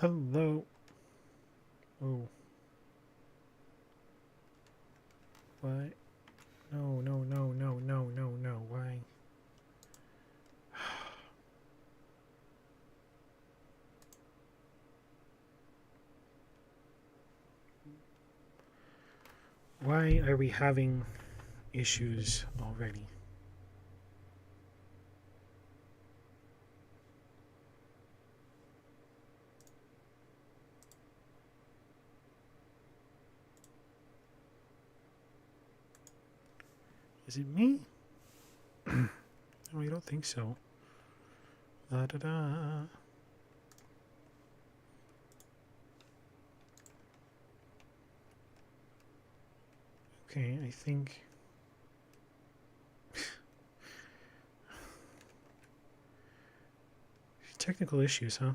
Hello. Oh. What? No, no, no, no, no, no, no. Why? Why are we having issues already? Is it me? No, I don't think so. Da da da. Okay, I think. Technical issues, huh?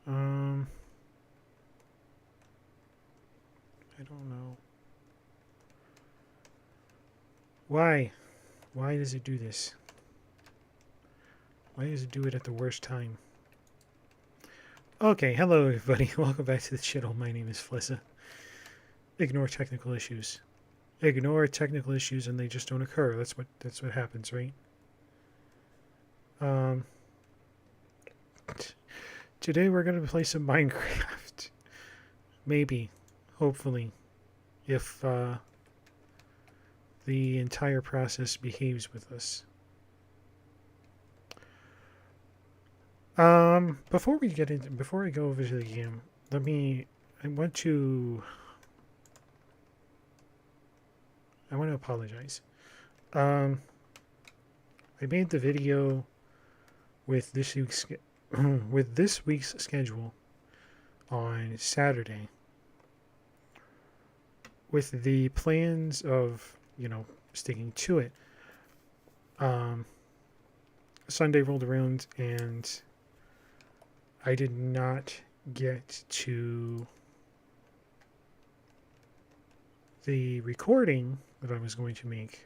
Um. I don't know. Why? Why does it do this? Why does it do it at the worst time? Okay, hello everybody. Welcome back to the channel. My name is Flissa. Ignore technical issues. Ignore technical issues and they just don't occur. That's what happens, right? Um Today we're gonna play some Minecraft. Maybe. Hopefully. If the entire process behaves with us. Before we go over to the game, I want to apologize. Um, I made the video with this week's with this week's schedule on Saturday, with the plans of sticking to it. Um, Sunday rolled around and I did not get to the recording that I was going to make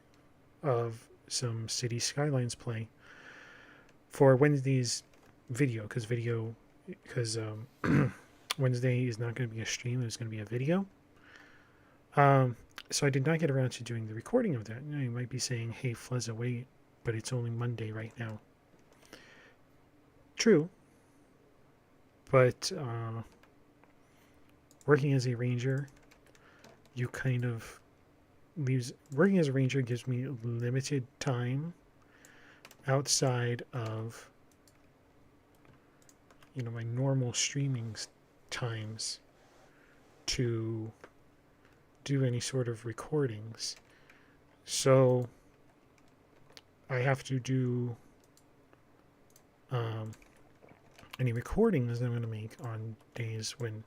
of some City Skylines play for Wednesday's video, because Wednesday is not going to be a stream; it's going to be a video. So I did not get around to doing the recording of that. You might be saying, "Hey, Flezza, wait," but it's only Monday right now. True, but working as a ranger, working as a ranger gives me limited time outside of my normal streaming times to do any sort of recordings. So I have to do any recordings that I'm going to make on days when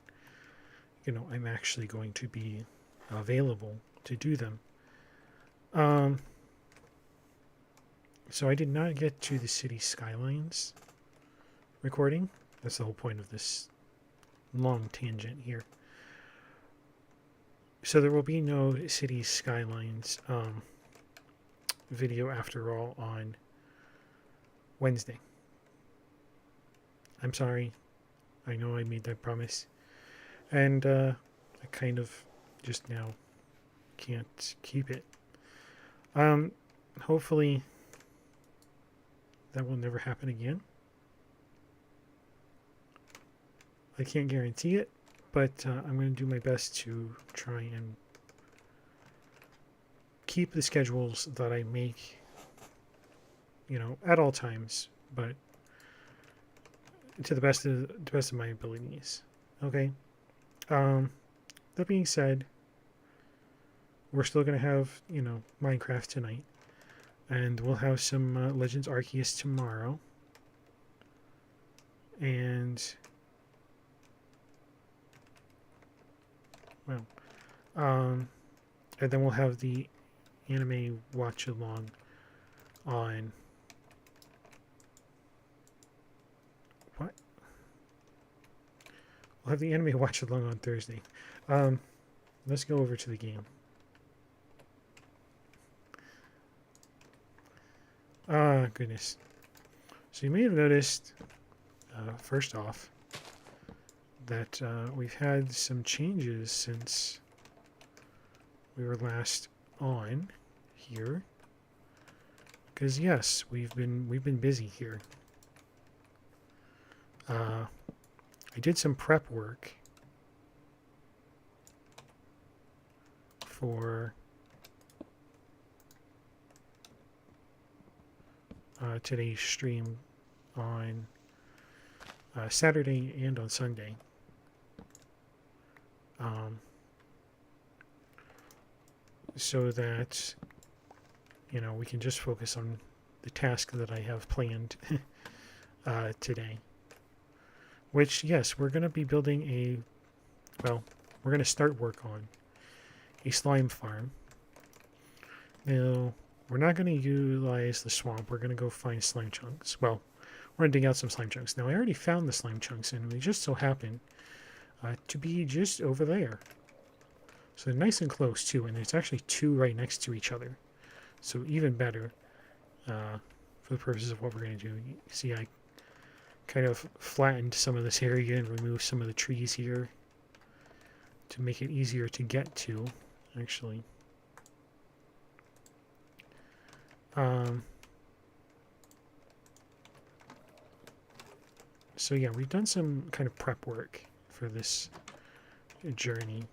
I'm actually going to be available to do them. So I did not get to the City Skylines recording. That's the whole point of this long tangent here. So there will be no City Skylines video after all on Wednesday. I'm sorry. I know I made that promise. And I kind of just now can't keep it. Hopefully that will never happen again. I can't guarantee it, but I'm going to do my best to try and keep the schedules that I make, at all times, but to the best of my abilities. Okay. That being said, we're still going to have Minecraft tonight, and we'll have some Legends Arceus tomorrow, and and then we'll have the anime watch along on what? We'll have the anime watch along on Thursday. Let's go over to the game. Ah, goodness. So you may have noticed, first off, that we've had some changes since we were last on here. Because yes, we've been busy here. I did some prep work for today's stream on Saturday and on Sunday. So that, you know, we can just focus on the task that I have planned today. Which, yes, we're going to be building we're going to start work on a slime farm. Now, we're not going to utilize the swamp. We're going to go find slime chunks. Well, we're going to dig out some slime chunks. Now, I already found the slime chunks, and we just so happen to be just over there. So they're nice and close, too, and there's actually two right next to each other. So even better for the purposes of what we're going to do. You see, I kind of flattened some of this area and removed some of the trees here to make it easier to get to, actually. So yeah, we've done some kind of prep work for this journey.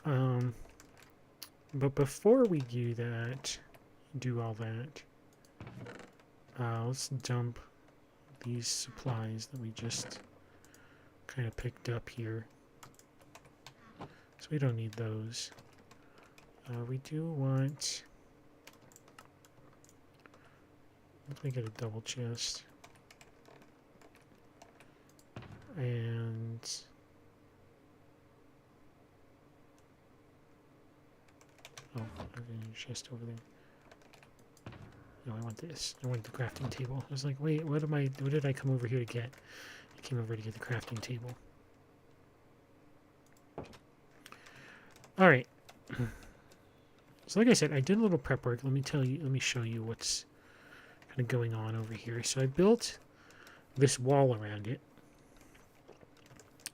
But before we do all that, let's dump these supplies that we just kind of picked up here. So we don't need those. We do want... Let me get a double chest. And... Oh, there's a chest over there. No, I want this. I want the crafting table. I was like, wait, what did I come over here to get? I came over to get the crafting table. Alright. So like I said, I did a little prep work. Let me show you what's kind of going on over here. So I built this wall around it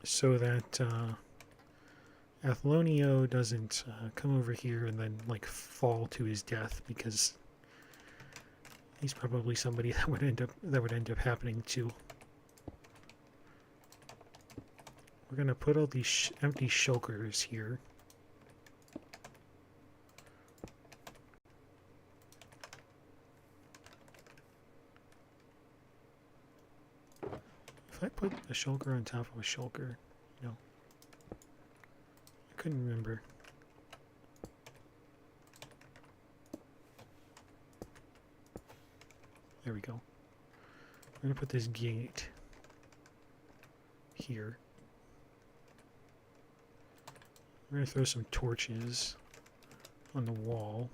so that Athlonio doesn't come over here and then like fall to his death, because he's probably somebody that would end up happening to. We're gonna put all these empty shulkers here. If I put a shulker on top of a shulker, no. I couldn't remember. There we go. I'm going to put this gate here. We're going to throw some torches on the wall.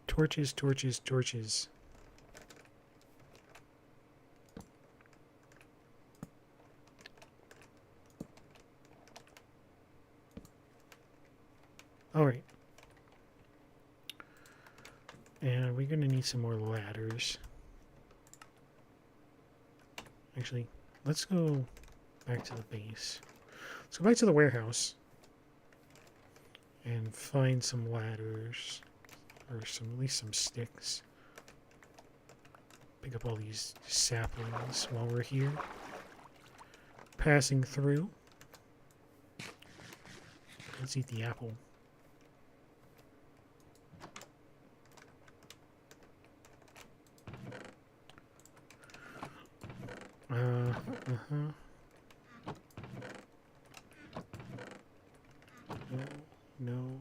Torches, torches, torches. Alright. And we're going to need some more ladders. Actually, let's go back to the base. Let's go back to the warehouse and find some ladders. Or at least some sticks. Pick up all these saplings while we're here. Passing through. Let's eat the apple. No, no.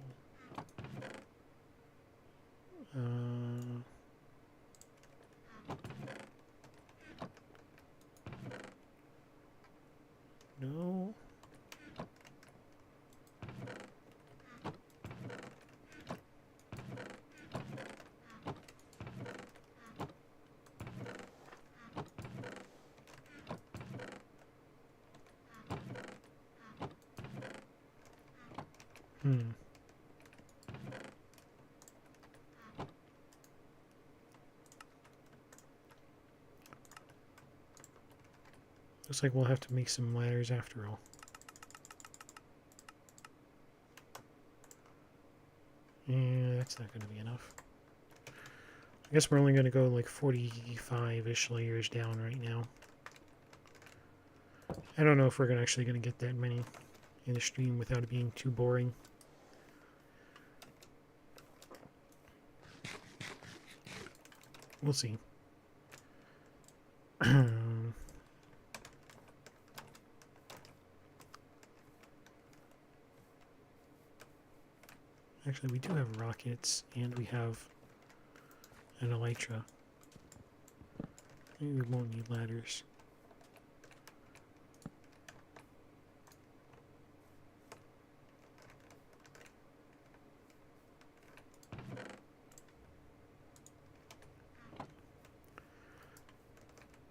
No. Looks like we'll have to make some ladders after all. Yeah, that's not going to be enough. I guess we're only going to go like 45-ish layers down right now. I don't know if we're actually going to get that many in the stream without it being too boring. We'll see. Actually, we do have rockets, and we have an elytra. Maybe we won't need ladders.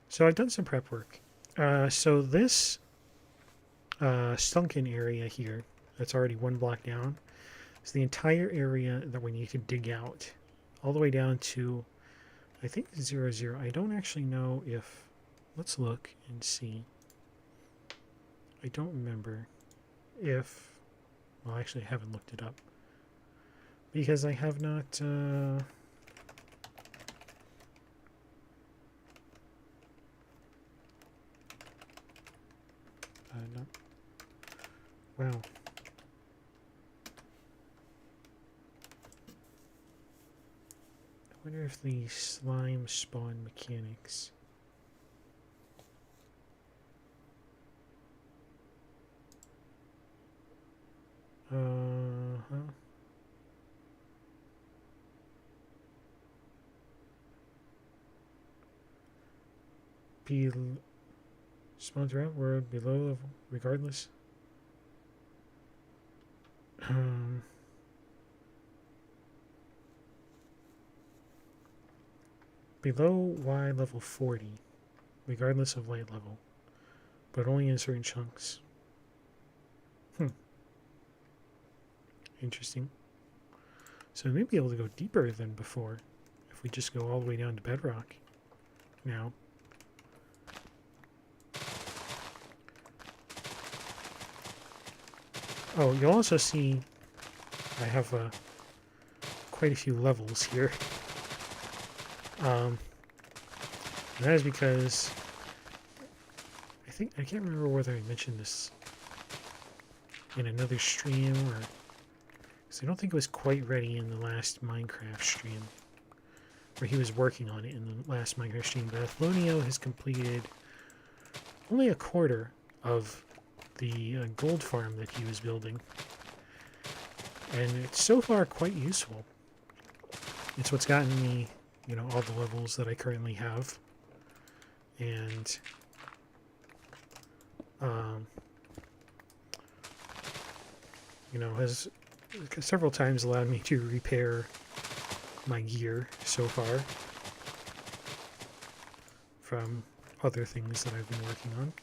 So I've done some prep work. So this sunken area here, that's already one block down, is the entire area that we need to dig out, all the way down to, I think, 0, 0. I don't actually know if, let's look and see. I don't remember if, well, actually I haven't looked it up, because I have not, not, wow. I wonder if the slime spawn mechanics. Be spawn throughout world below level, regardless. Below Y level 40, regardless of light level, but only in certain chunks. Interesting. So we may be able to go deeper than before if we just go all the way down to bedrock now. Oh, you'll also see I have quite a few levels here. And that is because I can't remember whether I mentioned this in another stream or, because I don't think it was quite ready in the last Minecraft stream, or he was working on it in the last Minecraft stream, but Athlonio has completed only a quarter of the gold farm that he was building, and it's so far quite useful. It's what's gotten me, you know, all the levels that I currently have, and you know, has several times allowed me to repair my gear so far from other things that I've been working on.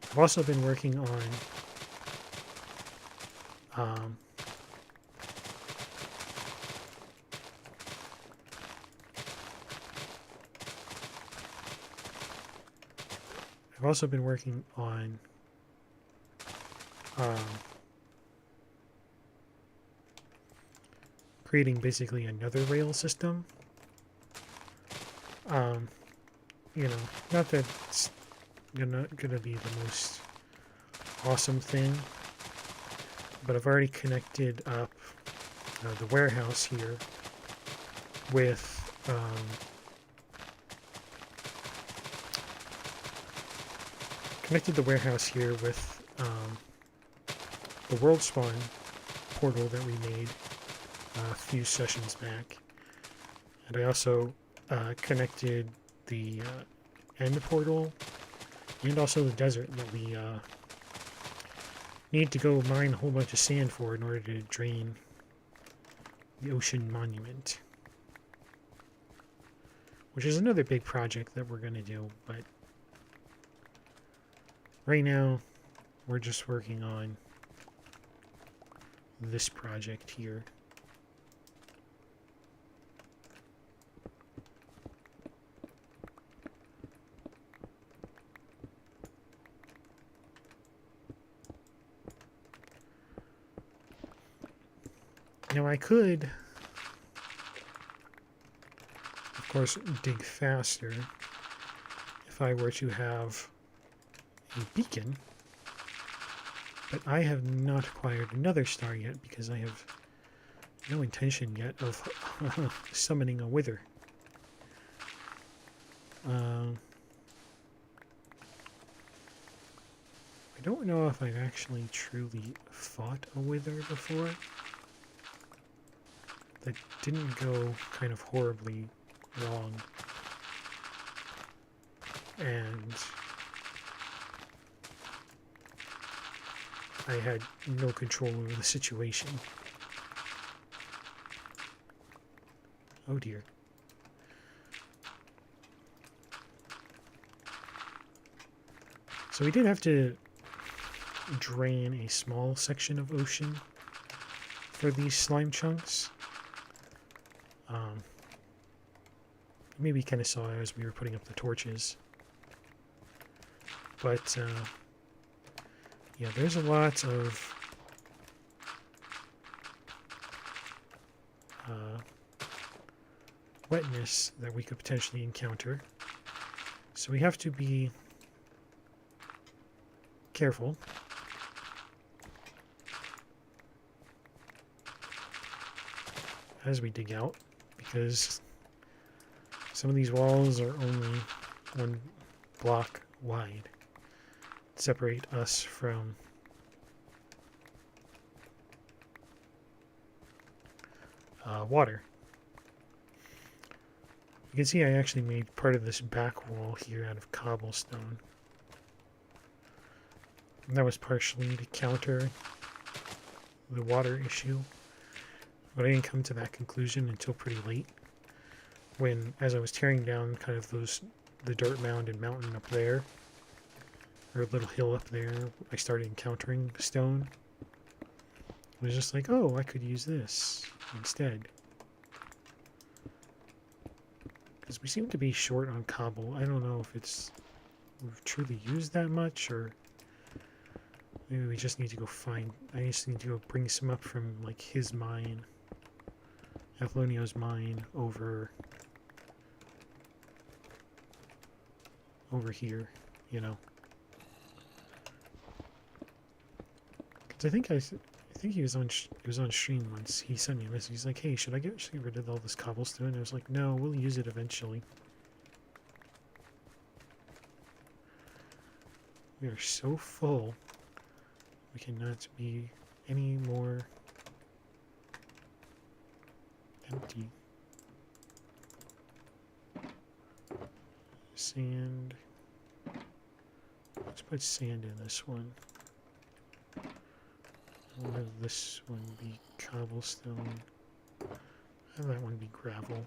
I've also been working on creating basically another rail system. You know, not that it's gonna be the most awesome thing, but I've already connected up the warehouse here with connected the warehouse here with the world spawn portal that we made a few sessions back. And I also connected the end portal and also the desert that we need to go mine a whole bunch of sand for in order to drain the ocean monument. Which is another big project that we're going to do, but right now we're just working on this project here. Now I could, of course, dig faster if I were to have a beacon, but I have not acquired another star yet because I have no intention yet of summoning a wither. I don't know if I've actually truly fought a wither before. That didn't go kind of horribly wrong. And I had no control over the situation. Oh dear. So we did have to drain a small section of ocean for these slime chunks. Maybe kind of saw as we were putting up the torches. But, yeah, there's a lot of wetness that we could potentially encounter. So we have to be careful. As we dig out, because some of these walls are only 1 block wide to separate us from water. You can see I actually made part of this back wall here out of cobblestone. And that was partially to counter the water issue. But I didn't come to that conclusion until pretty late, when, as I was tearing down kind of the dirt mound and mountain up there, or a little hill up there, I started encountering stone. I was just like, oh, I could use this instead. Because we seem to be short on cobble. I don't know if we've truly used that much, or maybe we just need to go I just need to go bring some up from, like, his mine. Athlonio's mine over here, you know. Because I think he was on stream once. He sent me a message. He's like, "Hey, should I get rid of all this cobblestone?" And I was like, "No, we'll use it eventually." We are so full. We cannot be any more empty. Sand. Let's put sand in this one. We'll have this one be cobblestone. Have that one be gravel.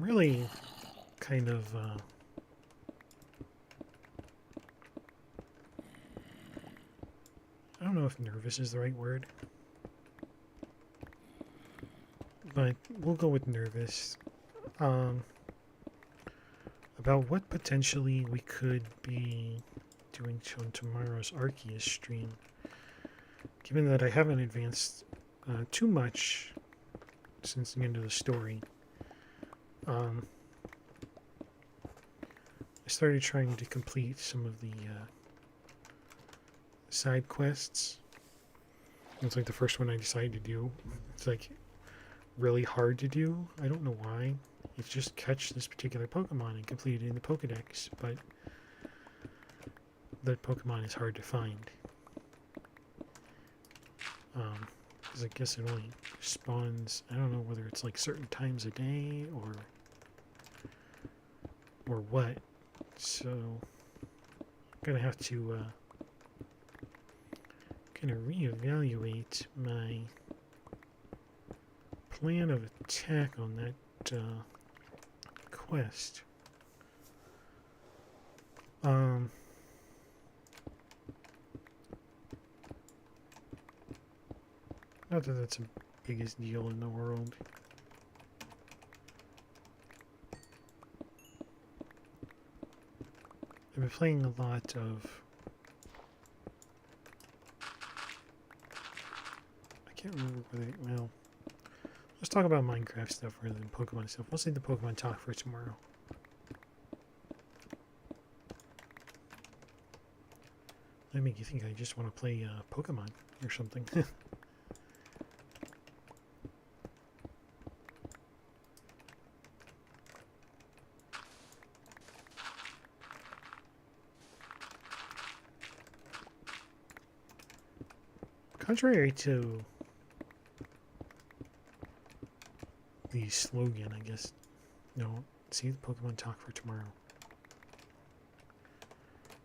I'm really kind of I don't know if nervous is the right word, but we'll go with nervous. Um, about what potentially we could be doing on tomorrow's Arceus stream. Given that I haven't advanced too much since the end of the story, I started trying to complete some of the side quests. It's like the first one I decided to do. It's like really hard to do. I don't know why. It's just catch this particular Pokemon and complete it in the Pokedex, but that Pokemon is hard to find. Because I guess it only spawns, I don't know whether it's like certain times a day or what. So I'm gonna have to kind of reevaluate my plan of attack on that quest. Not that that's the biggest deal in the world. I've been playing a lot of... I can't remember whether... Well, let's talk about Minecraft stuff rather than Pokemon stuff. We'll save the Pokemon talk for tomorrow. That make you think I just want to play Pokemon or something. Contrary to the slogan, I guess. No, see the Pokemon talk for tomorrow.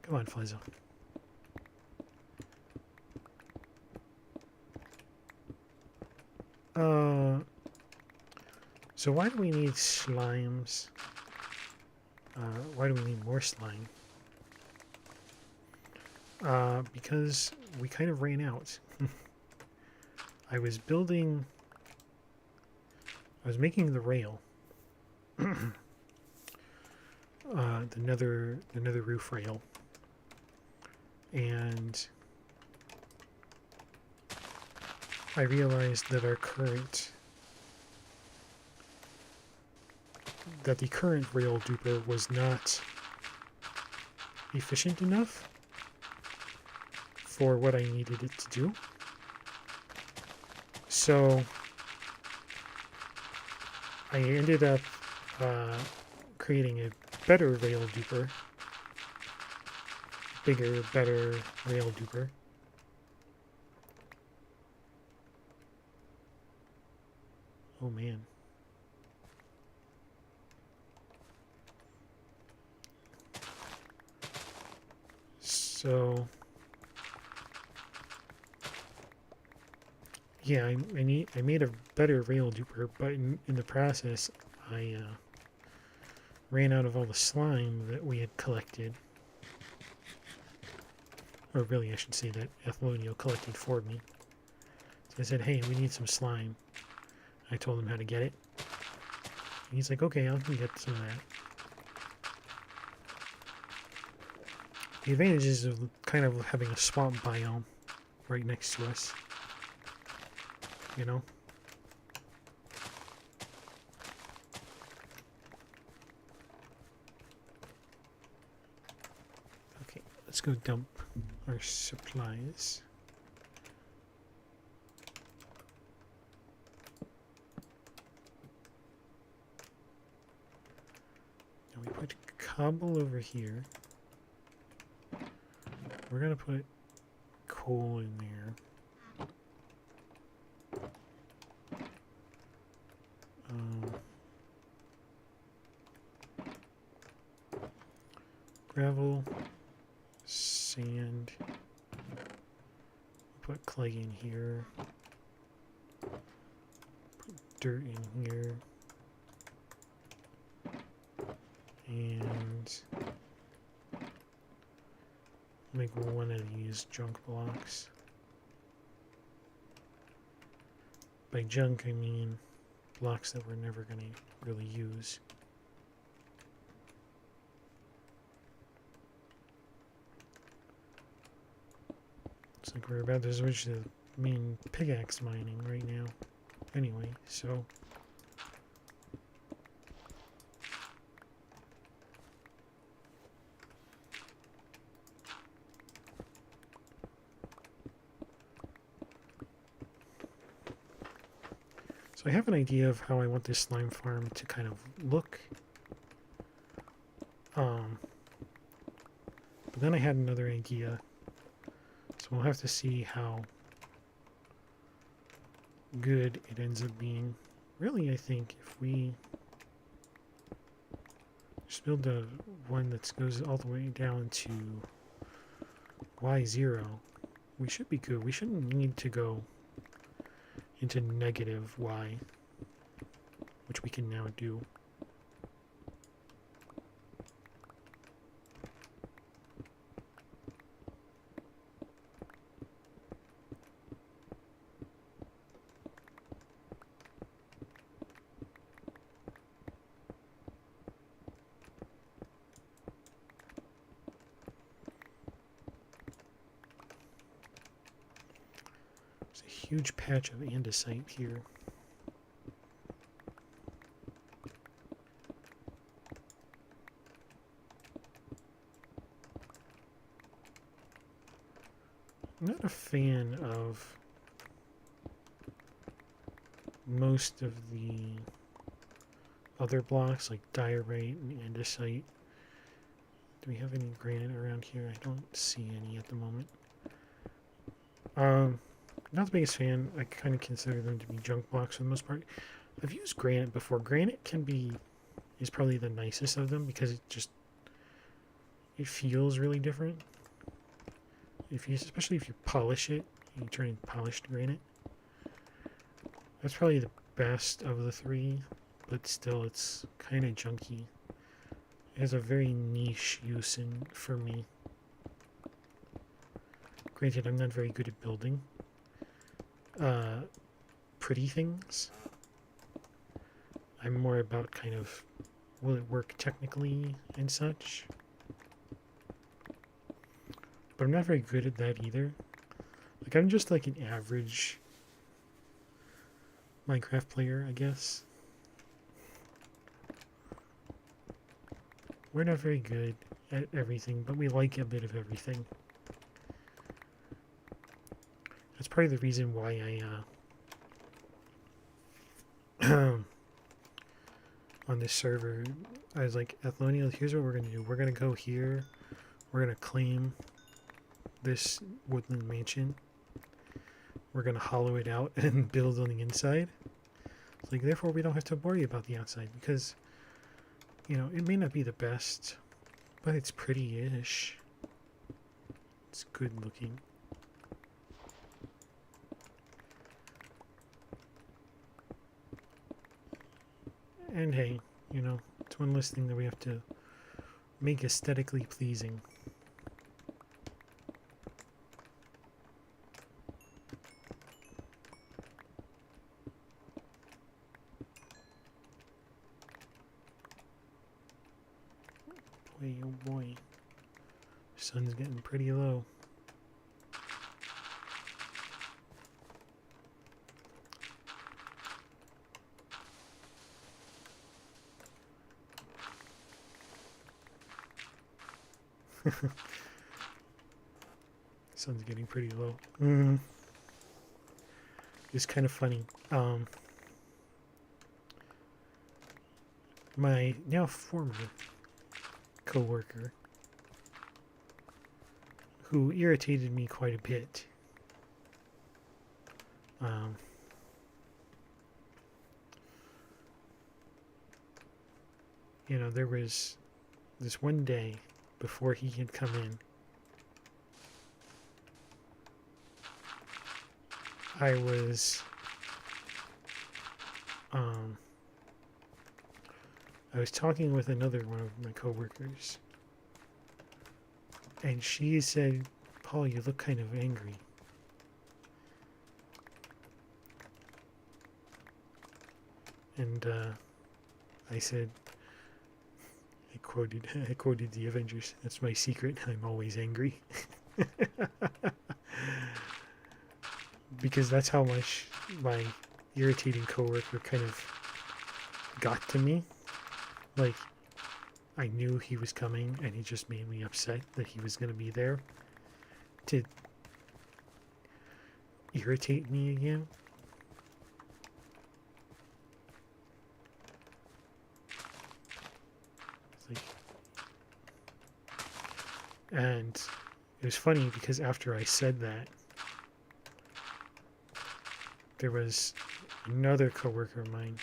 Come on, Flizo. So why do we need slimes? Why do we need more slime? Because we kind of ran out. I was making the rail. the nether roof rail. And I realized that the current rail duper was not efficient enough for what I needed it to do. So I ended up creating a better rail duper. Bigger, better rail duper. Oh man. So yeah, I made a better rail duper, but in the process I ran out of all the slime that we had collected. Or really I should say that Ethelonio collected for me. So I said, hey, we need some slime. I told him how to get it. And he's like, okay, I can get some of that. The advantages of kind of having a swamp biome right next to us. You know? Okay, let's go dump our supplies. Now we put cobble over here. We're gonna put coal in there. Gravel, sand, put clay in here, put dirt in here. and make one of these junk blocks. By junk, I mean blocks that we're never going to really use. Looks like we're about to switch to main pickaxe mining right now. Anyway, so I have an idea of how I want this slime farm to kind of look. But then I had another idea. So we'll have to see how good it ends up being. Really, I think if we just build a one that goes all the way down to Y0, we should be good. We shouldn't need to go into negative Y, which we can now do. Huge patch of andesite here. I'm not a fan of most of the other blocks like diorite and andesite. Do we have any granite around here? I don't see any at the moment. Not the biggest fan. I kind of consider them to be junk blocks for the most part. I've used granite before. Granite is probably the nicest of them because it feels really different. Especially if you polish it, you turn it polished granite. That's probably the best of the three, but still it's kind of junky. It has a very niche use for me. Granted, I'm not very good at building pretty things. I'm more about kind of, will it work technically and such? But I'm not very good at that either. Like, I'm just like an average Minecraft player, I guess. We're not very good at everything, but we like a bit of everything. That's probably the reason why on this server, I was like, Athlonia, here's what we're going to do. We're going to go here. We're going to claim this woodland mansion. We're going to hollow it out and build on the inside. It's like, therefore, we don't have to worry about the outside because, you know, it may not be the best, but it's pretty-ish. It's good looking. And hey, you know, it's one less thing that we have to make aesthetically pleasing. Boy, oh boy. Sun's getting pretty low. Sun's getting pretty low. It's kind of funny. My now former co-worker, who irritated me quite a bit, you know, there was this one day before he had come in, I I was talking with another one of my coworkers, and she said, "Paul, you look kind of angry." And I said, I quoted the Avengers. That's my secret. I'm always angry. Because that's how much my irritating coworker kind of got to me. Like, I knew he was coming, and he just made me upset that he was going to be there to irritate me again. It's like, and it was funny because after I said that, there was another coworker of mine.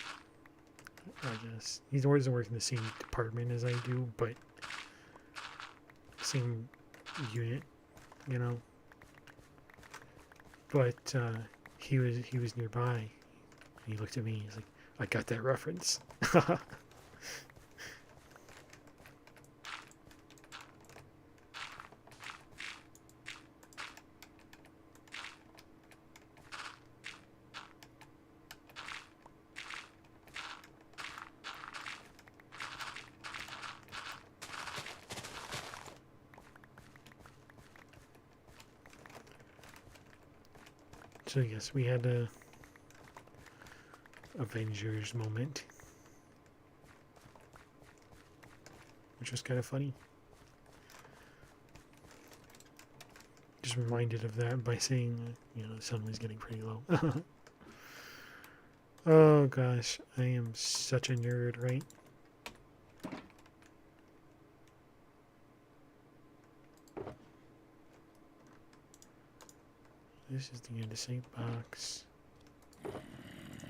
I guess he doesn't work in the same department as I do, but same unit, you know. But he was nearby. And he looked at me. He's like, "I got that reference." So yes, we had a Avengers moment, which was kind of funny. Just reminded of that by saying, the sun was getting pretty low. Oh gosh, I am such a nerd, right? This is the andesite box.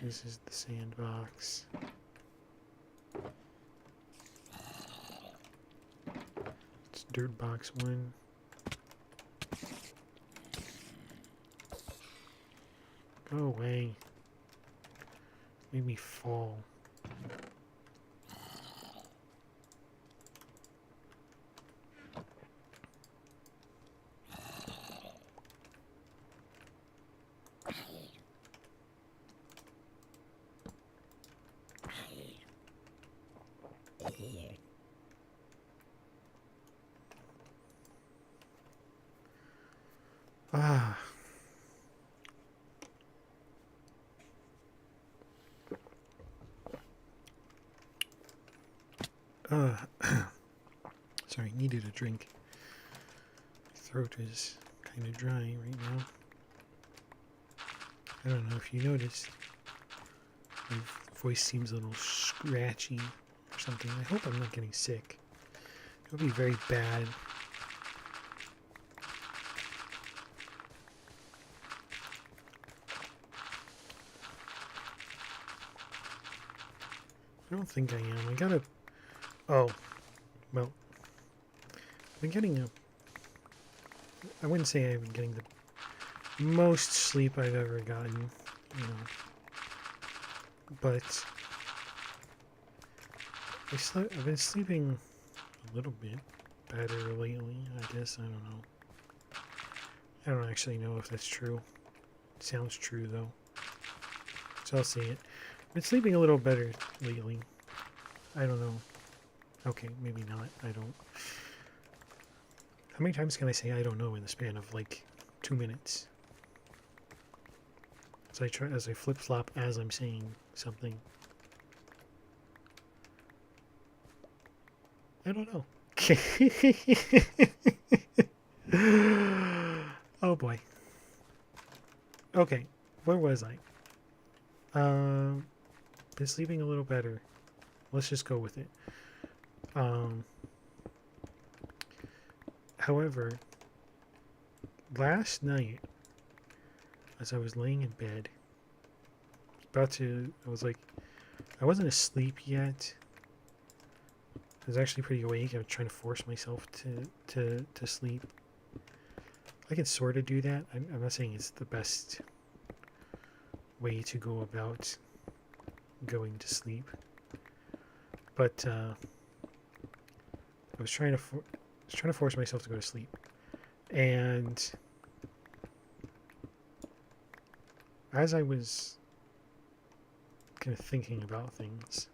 This is the sandbox. It's dirt box 1. Go away. Made me fall. Ah. Sorry, needed a drink. Throat is kind of dry right now. I don't know if you noticed. My voice seems a little scratchy or something. I hope I'm not getting sick. It would be very bad. I don't think I am. I gotta... Oh. Well. I've been getting a... I wouldn't say I've been getting the most sleep I've ever gotten, But... I've been sleeping a little bit better lately, I guess. I don't know. I don't actually know if that's true. It sounds true, though. So I'll say it. I've been sleeping a little better lately. I don't know. Okay, maybe not. I don't. How many times can I say I don't know in the span of like 2 minutes? As I flip flop as I'm saying something. I don't know. Oh boy. Okay, where was I? Been sleeping a little better. Let's just go with it. However, last night, as I was laying in bed, I was like, I wasn't asleep yet. I was actually pretty awake. I was trying to force myself to sleep. I can sort of do that. I'm not saying it's the best way to go about going to sleep. But I was trying to force myself to go to sleep, and as I was kind of thinking about things,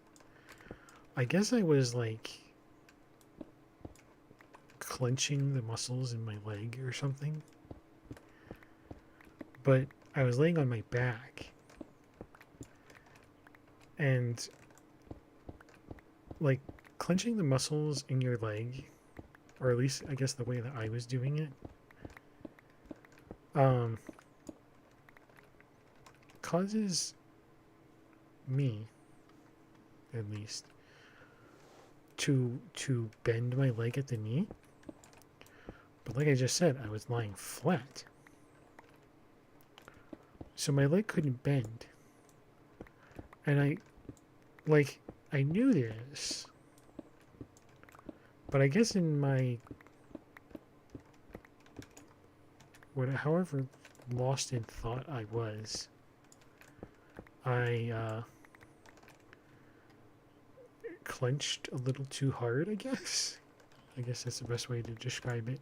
I guess I was like clenching the muscles in my leg or something. But I was laying on my back, and like clenching the muscles in your leg, or at least I guess the way that I was doing it, causes me, at least, to bend my leg at the knee. But like I just said, I was lying flat, so my leg couldn't bend. And I knew this, but I guess in my however lost in thought I was, I clenched a little too hard, I guess. I guess that's the best way to describe it.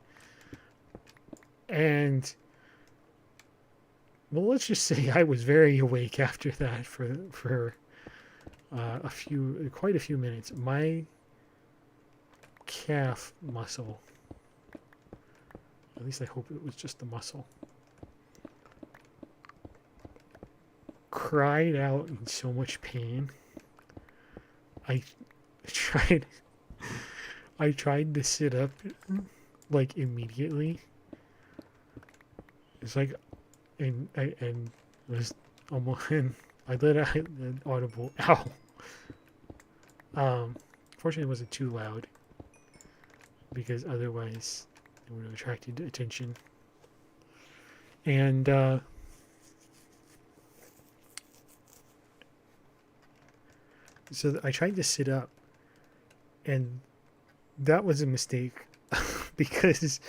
And well, let's just say I was very awake after that for quite a few minutes. My calf muscle, at least I hope it was just the muscle, cried out in so much pain. I tried I tried to sit up like immediately. It's like and it was almost and I let out an audible ow. Fortunately it wasn't too loud, because otherwise it would have attracted attention. And so I tried to sit up, and that was a mistake because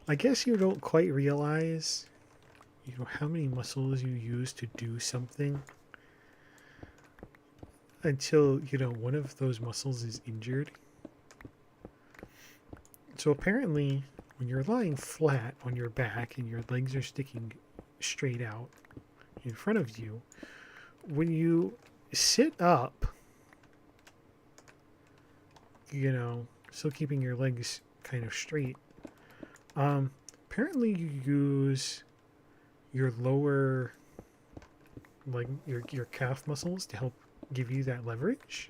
I guess you don't quite realize, how many muscles you use to do something until, one of those muscles is injured. So apparently, when you're lying flat on your back and your legs are sticking straight out in front of you, when you sit up, still keeping your legs kind of straight, apparently you use your lower, like your calf muscles to help give you that leverage.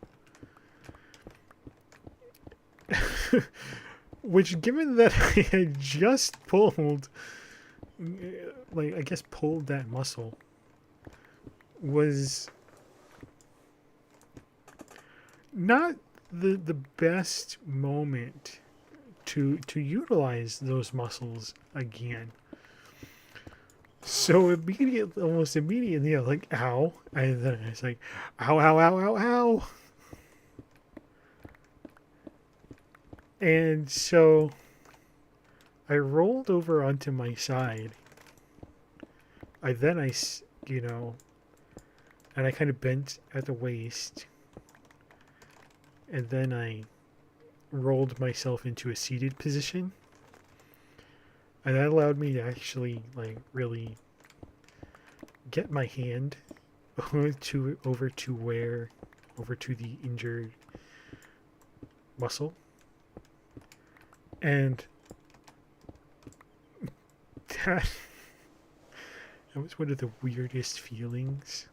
Which, given that I had just pulled that muscle, was not the best moment to utilize those muscles again. So almost immediately, I was like, ow. And then I was like, ow, ow, ow, ow, ow. And so I rolled over onto my side. And I kind of bent at the waist. And then I rolled myself into a seated position. And that allowed me to actually, really get my hand over to the injured muscle. And that was one of the weirdest feelings.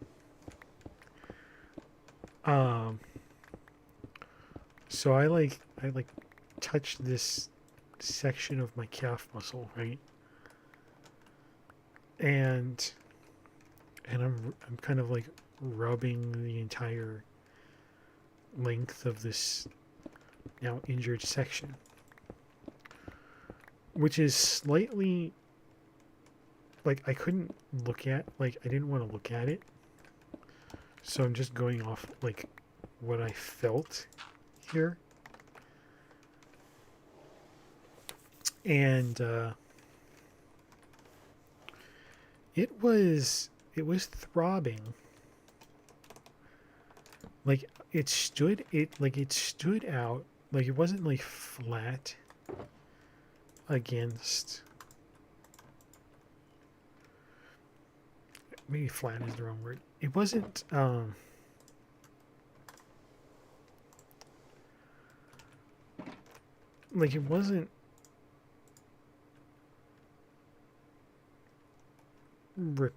So I touched this section of my calf muscle, right? And I'm kind of rubbing the entire length of this now injured section, which is slightly I couldn't look at, I didn't want to look at it, so I'm just going off what I felt here. And it was throbbing. it stood out, like it wasn't like flat against, maybe flat is the wrong word. It wasn't like it wasn't rip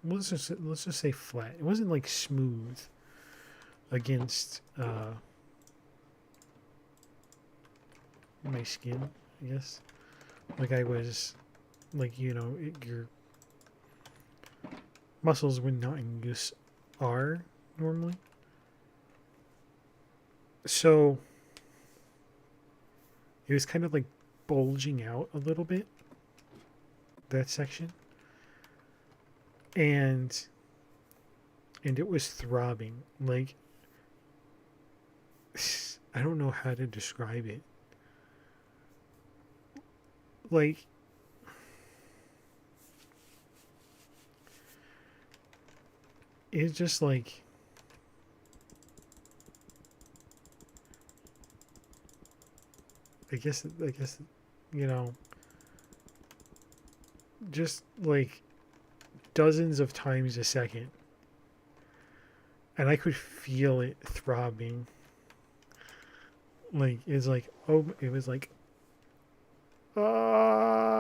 let's just say flat. It wasn't like smooth against my skin, I guess. Like I was, like, you know, your muscles when not in use are normally. So it was kind of like bulging out a little bit, that section. And it was throbbing. Like, I don't know how to describe it. Like, it's just like, I guess, you know, just like dozens of times a second. And I could feel it throbbing. Like, it's like, oh, it was like, ah.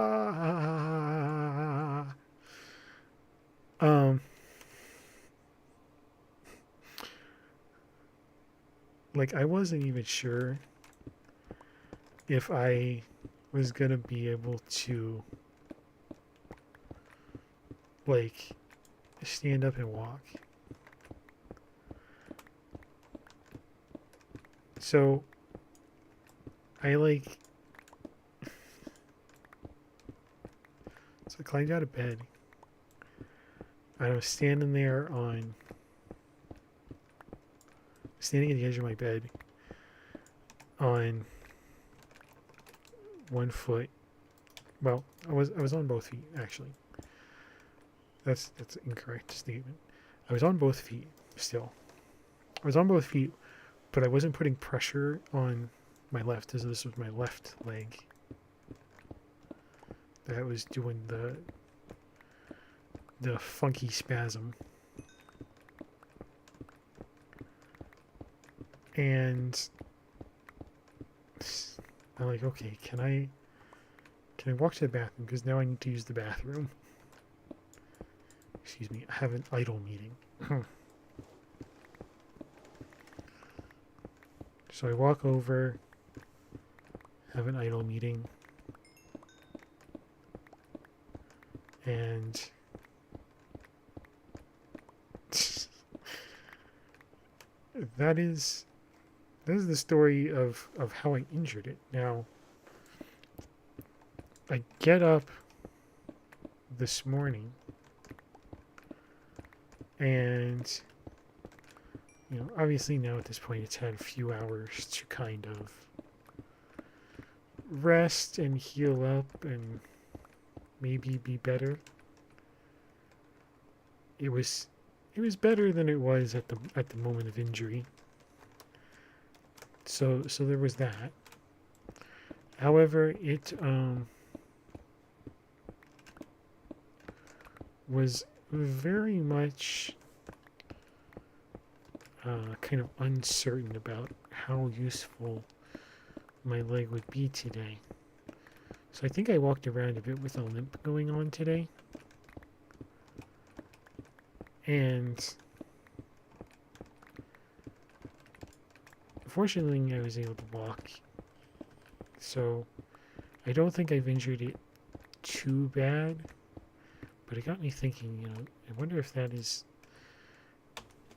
Like, I wasn't even sure if I was gonna be able to, like, stand up and walk. So I I climbed out of bed. I was standing there standing at the edge of my bed on one foot. Well, I was on both feet, actually. That's an incorrect statement. I was on both feet still. I was on both feet, but I wasn't putting pressure on my left, as this was my left leg that was doing the funky spasm. And I'm like, okay, can I walk to the bathroom? Because now I need to use the bathroom. Excuse me, I have an idle meeting. So I walk over, have an idle meeting, and that is the story of how I injured it. Now, I get up this morning, and, you know, obviously now at this point it's had a few hours to kind of rest and heal up and maybe be better. It was better than it was at the moment of injury. So there was that. However, it was very much kind of uncertain about how useful my leg would be today. So I think I walked around a bit with a limp going on today. And fortunately I was able to walk. So I don't think I've injured it too bad. But it got me thinking, you know, I wonder if that is,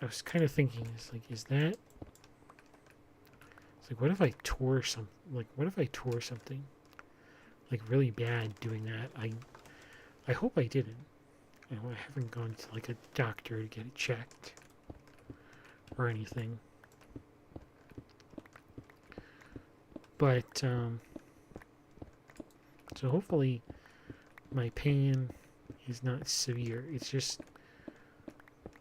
I was kind of thinking, it's like, is that, it's like, what if I tore something, like, really bad doing that? I hope I didn't. You know, I haven't gone to, like, a doctor to get it checked or anything. But, so hopefully my pain is not severe. It's just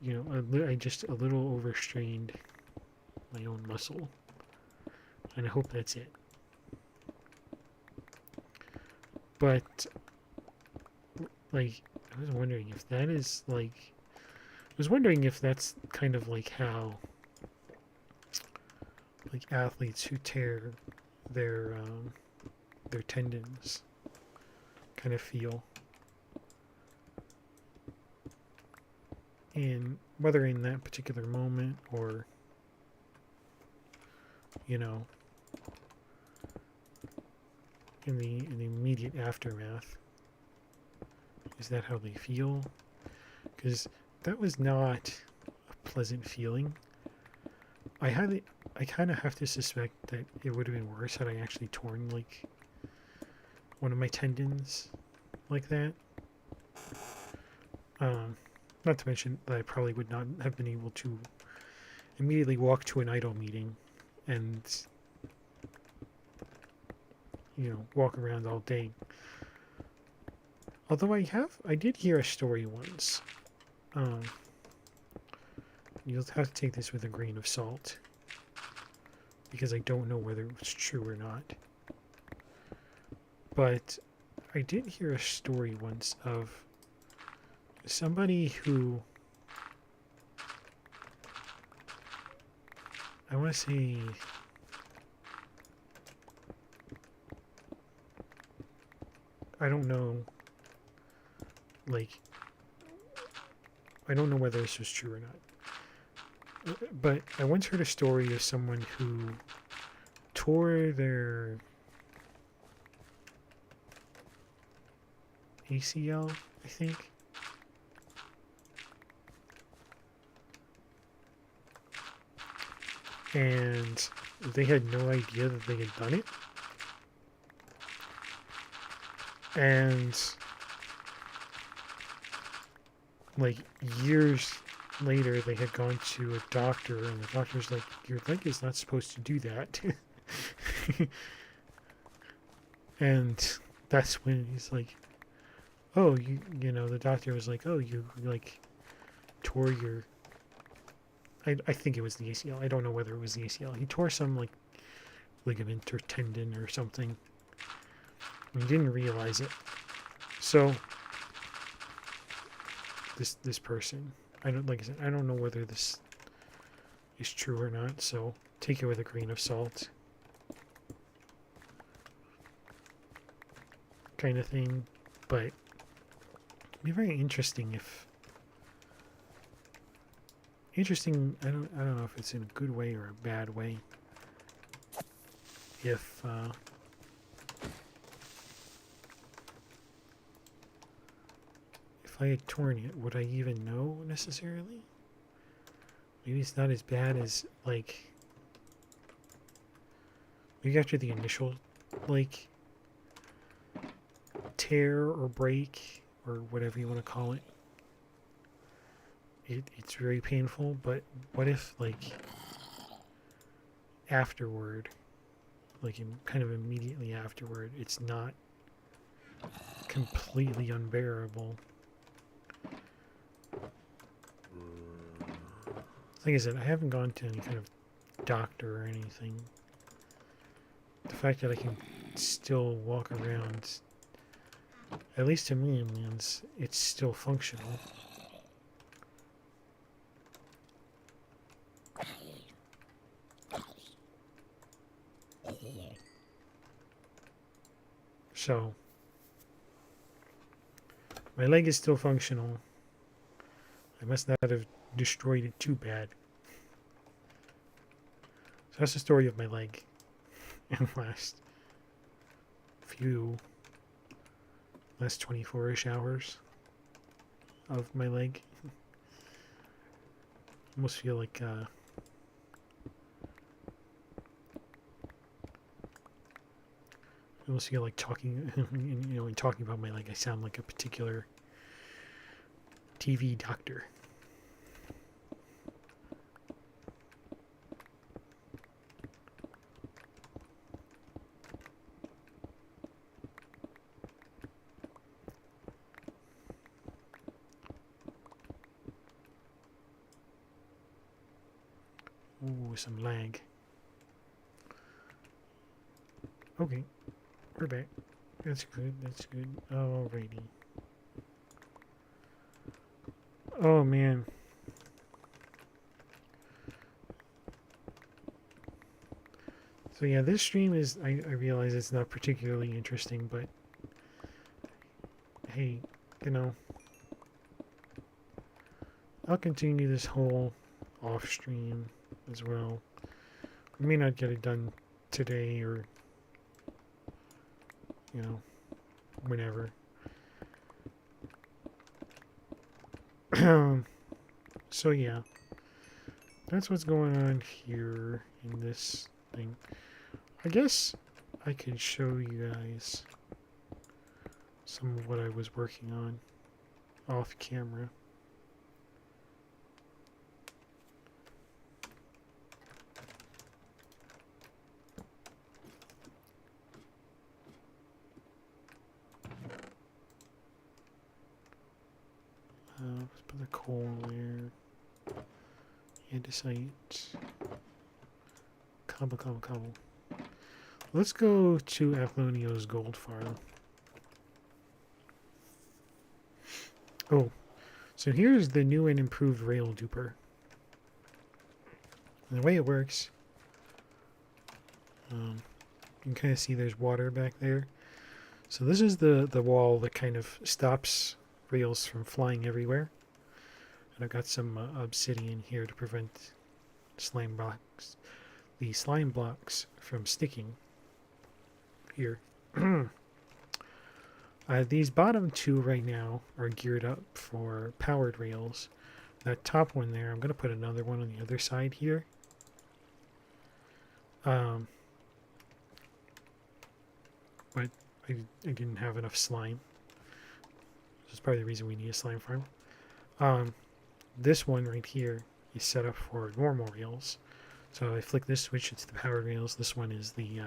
I just a little overstrained my own muscle, and I hope that's it. But like, I was wondering if that is like, I was wondering if that's kind of like how like athletes who tear their their tendons kind of feel, in whether in that particular moment or you know in the immediate aftermath. Is that how they feel? Because that was not a pleasant feeling. I kind of have to suspect that it would have been worse had I actually torn like one of my tendons like that. Not to mention that I probably would not have been able to immediately walk to an idol meeting and walk around all day. Although I did hear a story once. You'll have to take this with a grain of salt, because I don't know whether it's true or not. But I did hear a story once of somebody who, I want to say, I don't know, like, I don't know whether this was true or not. But I once heard a story of someone who tore their ACL, I think. And they had no idea that they had done it. And like years later, they had gone to a doctor, and the doctor's like, "Your leg is not supposed to do that." And that's when he's like, "Oh, the doctor was like, oh, you like tore your." I think it was the ACL. I don't know whether it was the ACL. He tore some like ligament or tendon or something. And he didn't realize it. So this person, like I said, I don't know whether this is true or not. So take it with a grain of salt, kind of thing. But it'd be very interesting if. I don't know if it's in a good way or a bad way. If I had torn it, would I even know necessarily? Maybe it's not as bad as like maybe after the initial like tear or break or whatever you want to call it. It's very painful, but what if like afterward, like kind of immediately afterward, it's not completely unbearable? Like I said, I haven't gone to any kind of doctor or anything. The fact that I can still walk around, at least to me, means it's still functional. So, my leg is still functional. I must not have destroyed it too bad. So that's the story of my leg in the last 24-ish hours of my leg. Almost feel like talking, in talking about my leg, I sound like a particular TV doctor. with some lag. Okay, we're back. That's good, that's good. Alrighty. Oh man. So yeah, this stream is, I realize it's not particularly interesting, but hey, you know, I'll continue this whole off stream as well. I may not get it done today or, you know, whenever. So yeah, that's what's going on here in this thing. I guess I could show you guys some of what I was working on off camera. Let's put the coal there. Andesite. Cobble. Let's go to Athlonio's gold farm. Oh, so here's the new and improved rail duper. And the way it works, you can kind of see there's water back there. So this is the wall that kind of stops rails from flying everywhere. And I've got some obsidian here to prevent the slime blocks from sticking here. These bottom two right now are geared up for powered rails. That top one there, I'm going to put another one on the other side here. But I didn't have enough slime. This is probably the reason we need a slime farm. This one right here is set up for normal rails. So I flick this switch, it's the powered rails. This one is the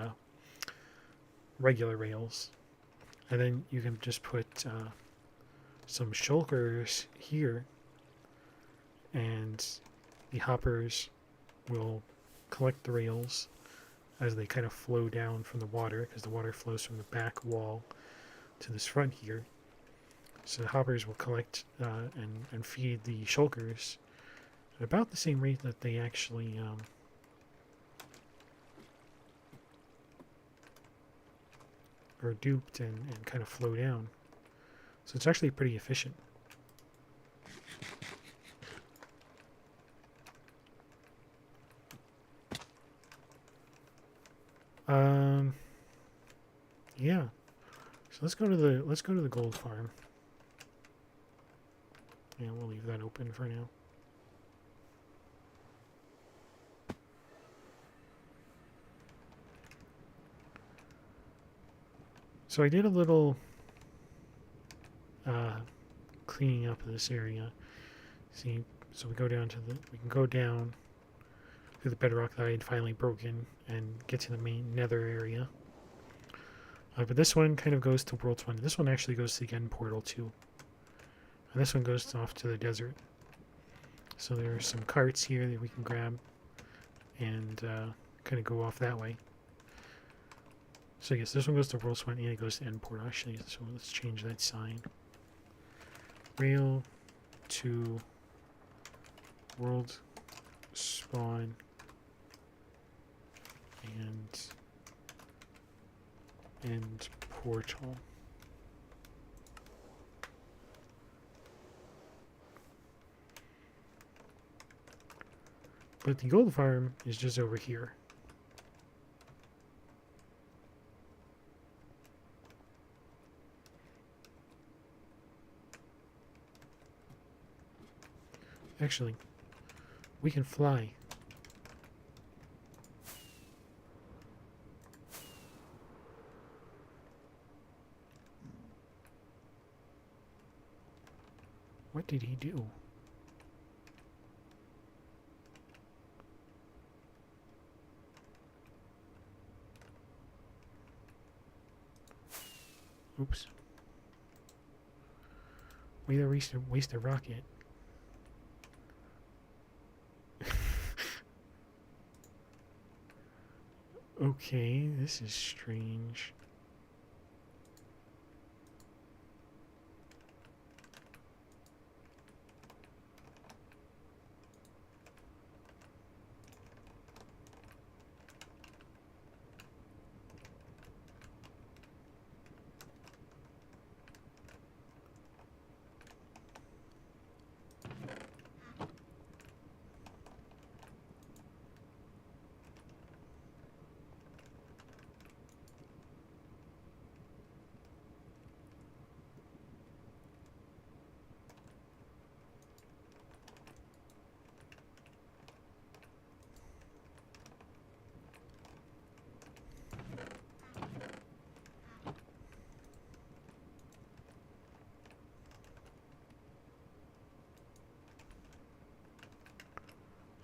regular rails. And then you can just put some shulkers here, and the hoppers will collect the rails as they kind of flow down from the water, because the water flows from the back wall to this front here. So the hoppers will collect and feed the shulkers at about the same rate that they actually are duped and kind of flow down. So it's actually pretty efficient. Yeah. So let's go to the gold farm. Yeah, we'll leave that open for now. So I did a little cleaning up of this area. See, so we can go down through the bedrock that I had finally broken and get to the main nether area. But this one kind of goes to World 20. This one actually goes to the end portal too. And this one goes off to the desert. So there are some carts here that we can grab and kind of go off that way. So yes, this one goes to World 20 and it goes to end portal actually. So let's change that sign. Rail to World Spawn and end portal. But the gold farm is just over here. Actually, we can fly. What did he do? Oops. Way to waste a rocket. Okay, this is strange.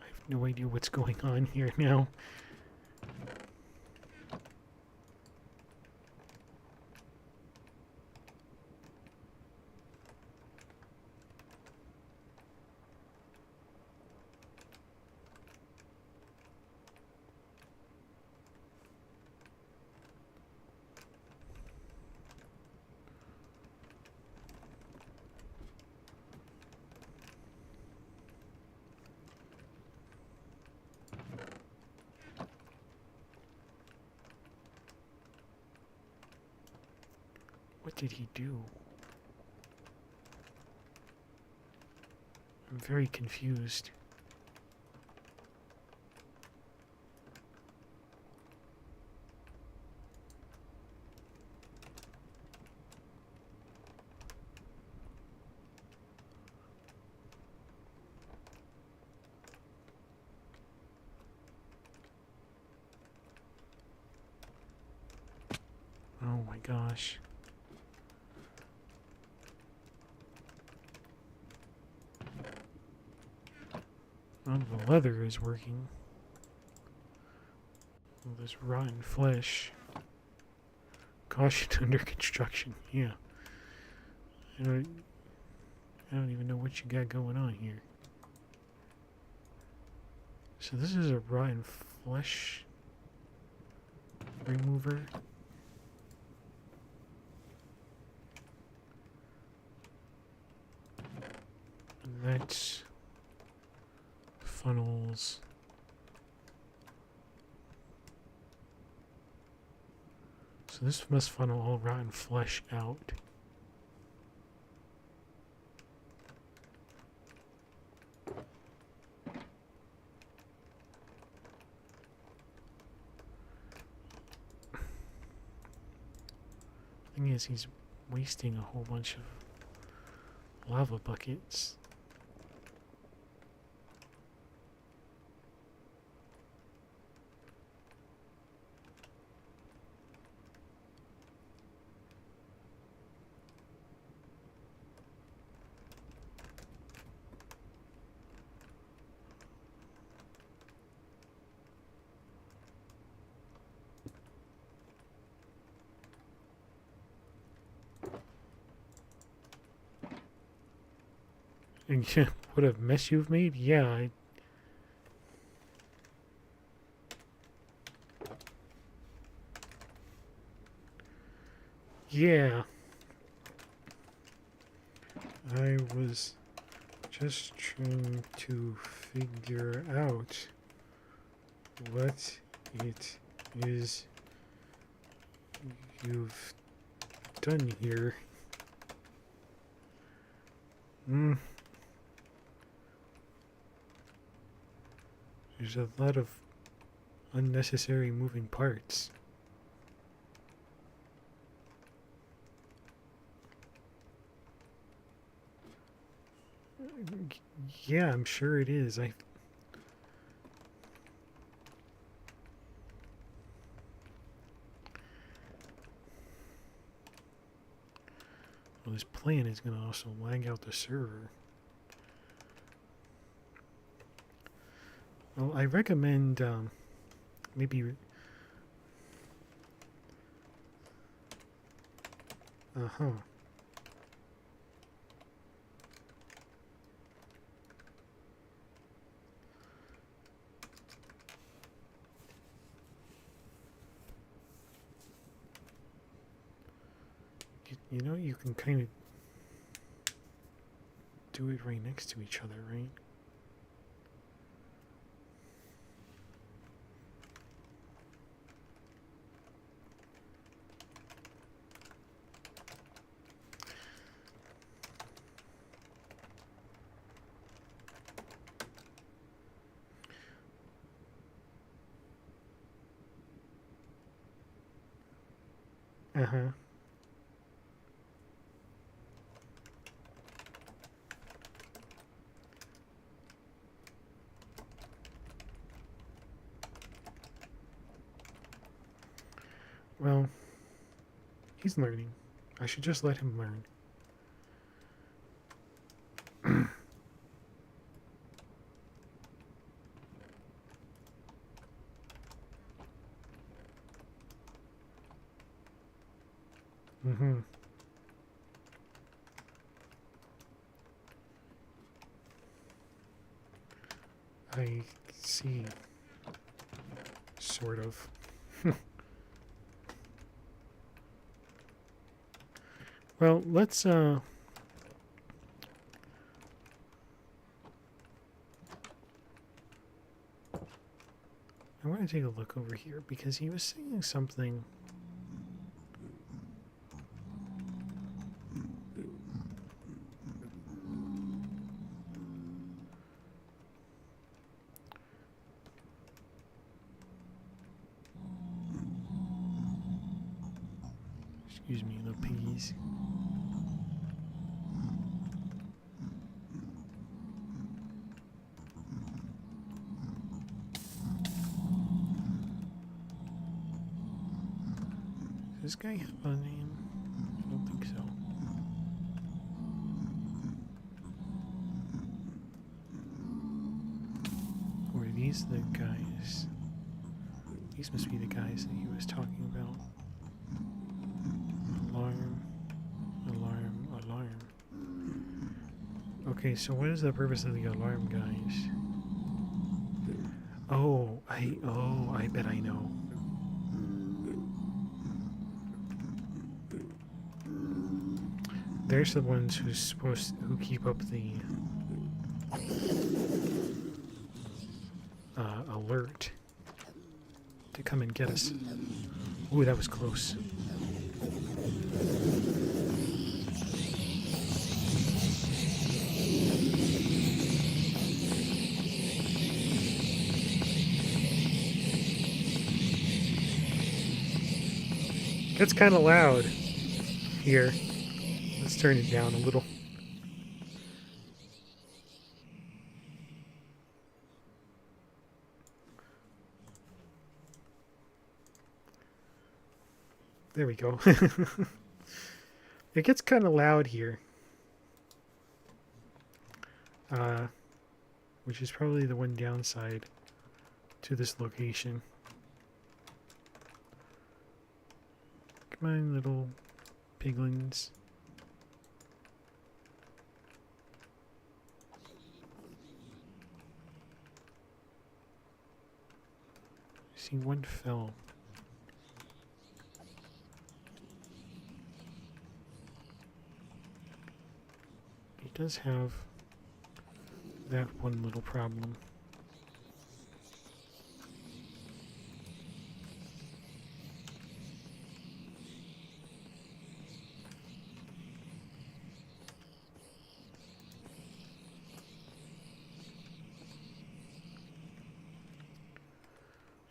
I have no idea what's going on here now. What did he do? I'm very confused. Oh my gosh. Oh, the leather is working. All this rotten flesh. Caution under construction. Yeah. I don't even know what you got going on here. So this is a rotten flesh remover. And that's funnels. So this must funnel all rotten flesh out. Thing is, he's wasting a whole bunch of lava buckets. And what a mess you've made? Yeah, yeah. I was just trying to figure out what it is you've done here. There's a lot of unnecessary moving parts. Yeah, I'm sure it is. Well, this plan is going to also lag out the server. Well, I recommend maybe. Uh-huh. You know, you can kind of do it right next to each other, right? Uh-huh. Well, he's learning. I should just let him learn. Mm-hmm. I see. Sort of. Well, let's I want to take a look over here because he was saying something. Excuse me, little piggies. Does this guy have a name? I don't think so. Or are these the guys? These must be the guys that he was talking about. Alarm, alarm, alarm. Okay, so what is the purpose of the alarm, guys? Oh, I bet I know. There's the ones who keep up the alert to come and get us. Ooh, that was close. It's kind of loud here. Let's turn it down a little. There we go. It gets kind of loud here. Which is probably the one downside to this location. Come on, little piglins. See, one fell. He does have that one little problem.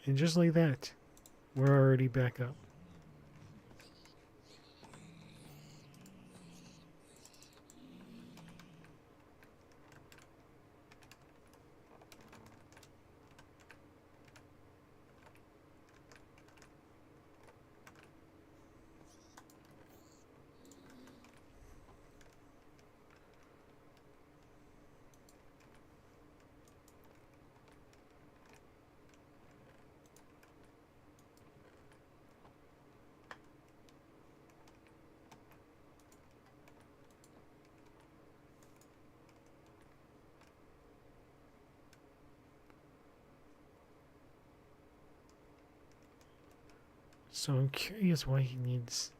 And just like that, we're already back up. So I'm curious why he needs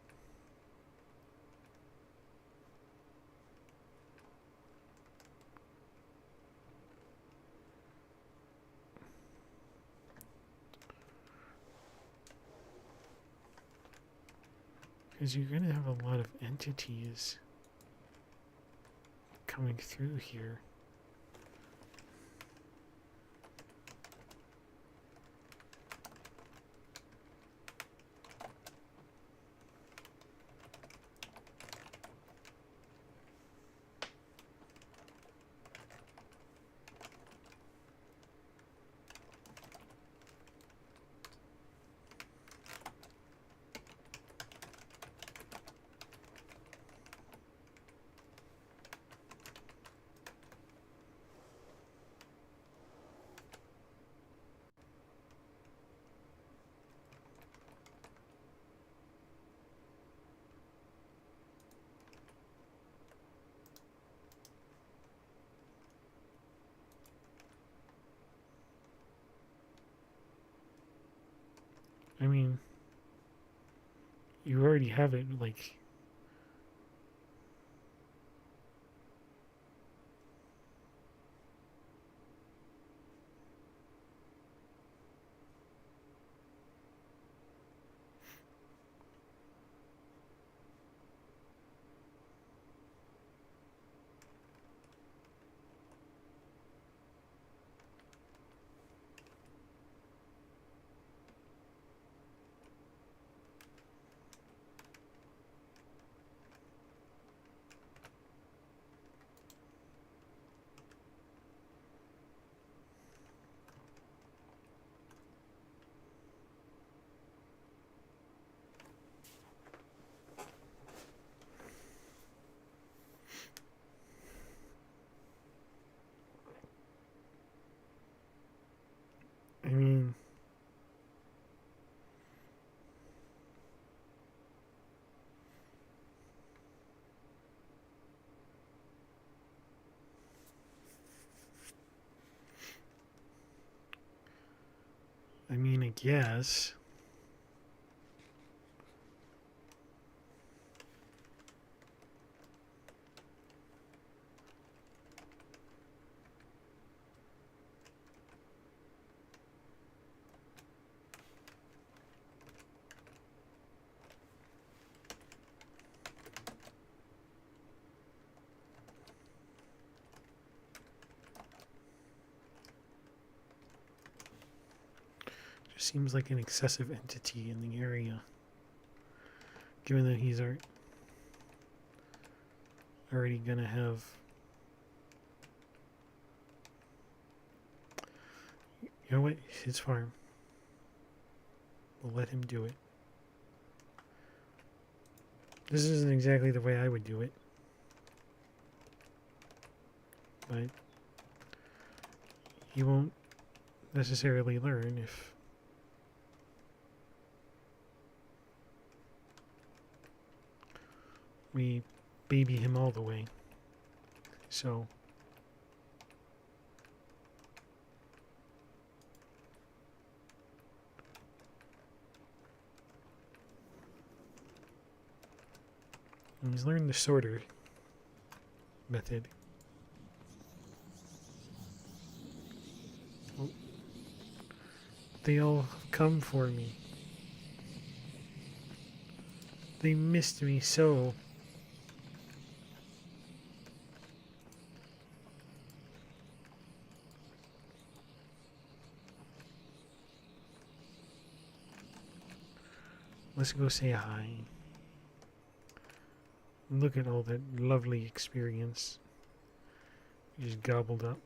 Because you're going to have a lot of entities coming through here. I mean, you already have it, like... I mean... I guess... Just seems like an excessive entity in the area. Given that he's already gonna have... You know what? His farm. We'll let him do it. This isn't exactly the way I would do it. But he won't necessarily learn if we baby him all the way. So he's learned the sorter method. Oh. They all come for me. They missed me so. Let's go say hi. Look at all that lovely experience. Just gobbled up.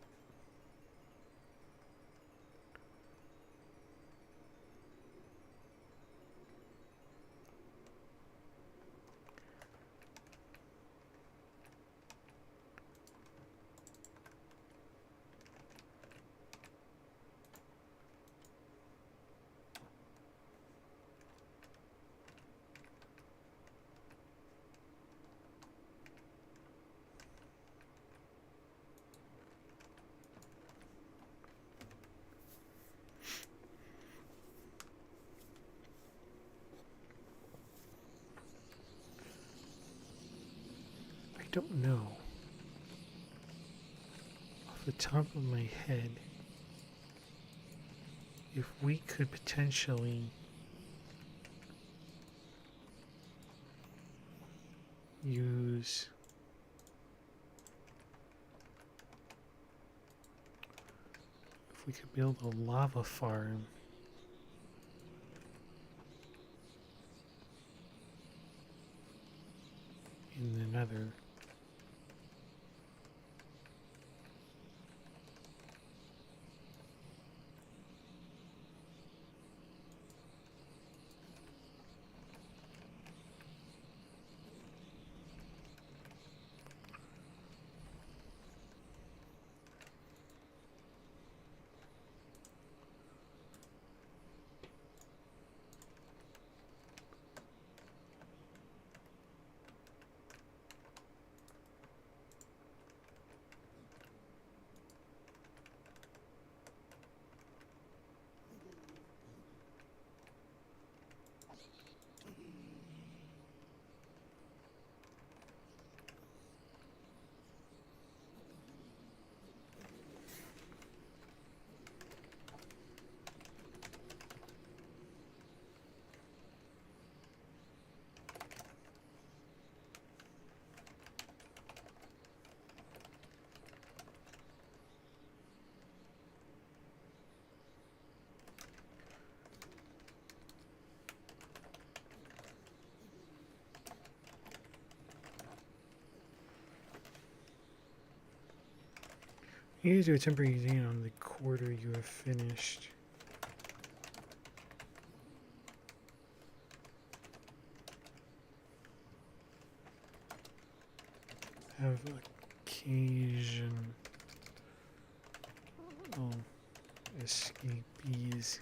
I don't know off the top of my head if we could potentially use if we could build a lava farm. In the nether. You need to do a temporary gain on the quarter you have finished. Have occasion escapees.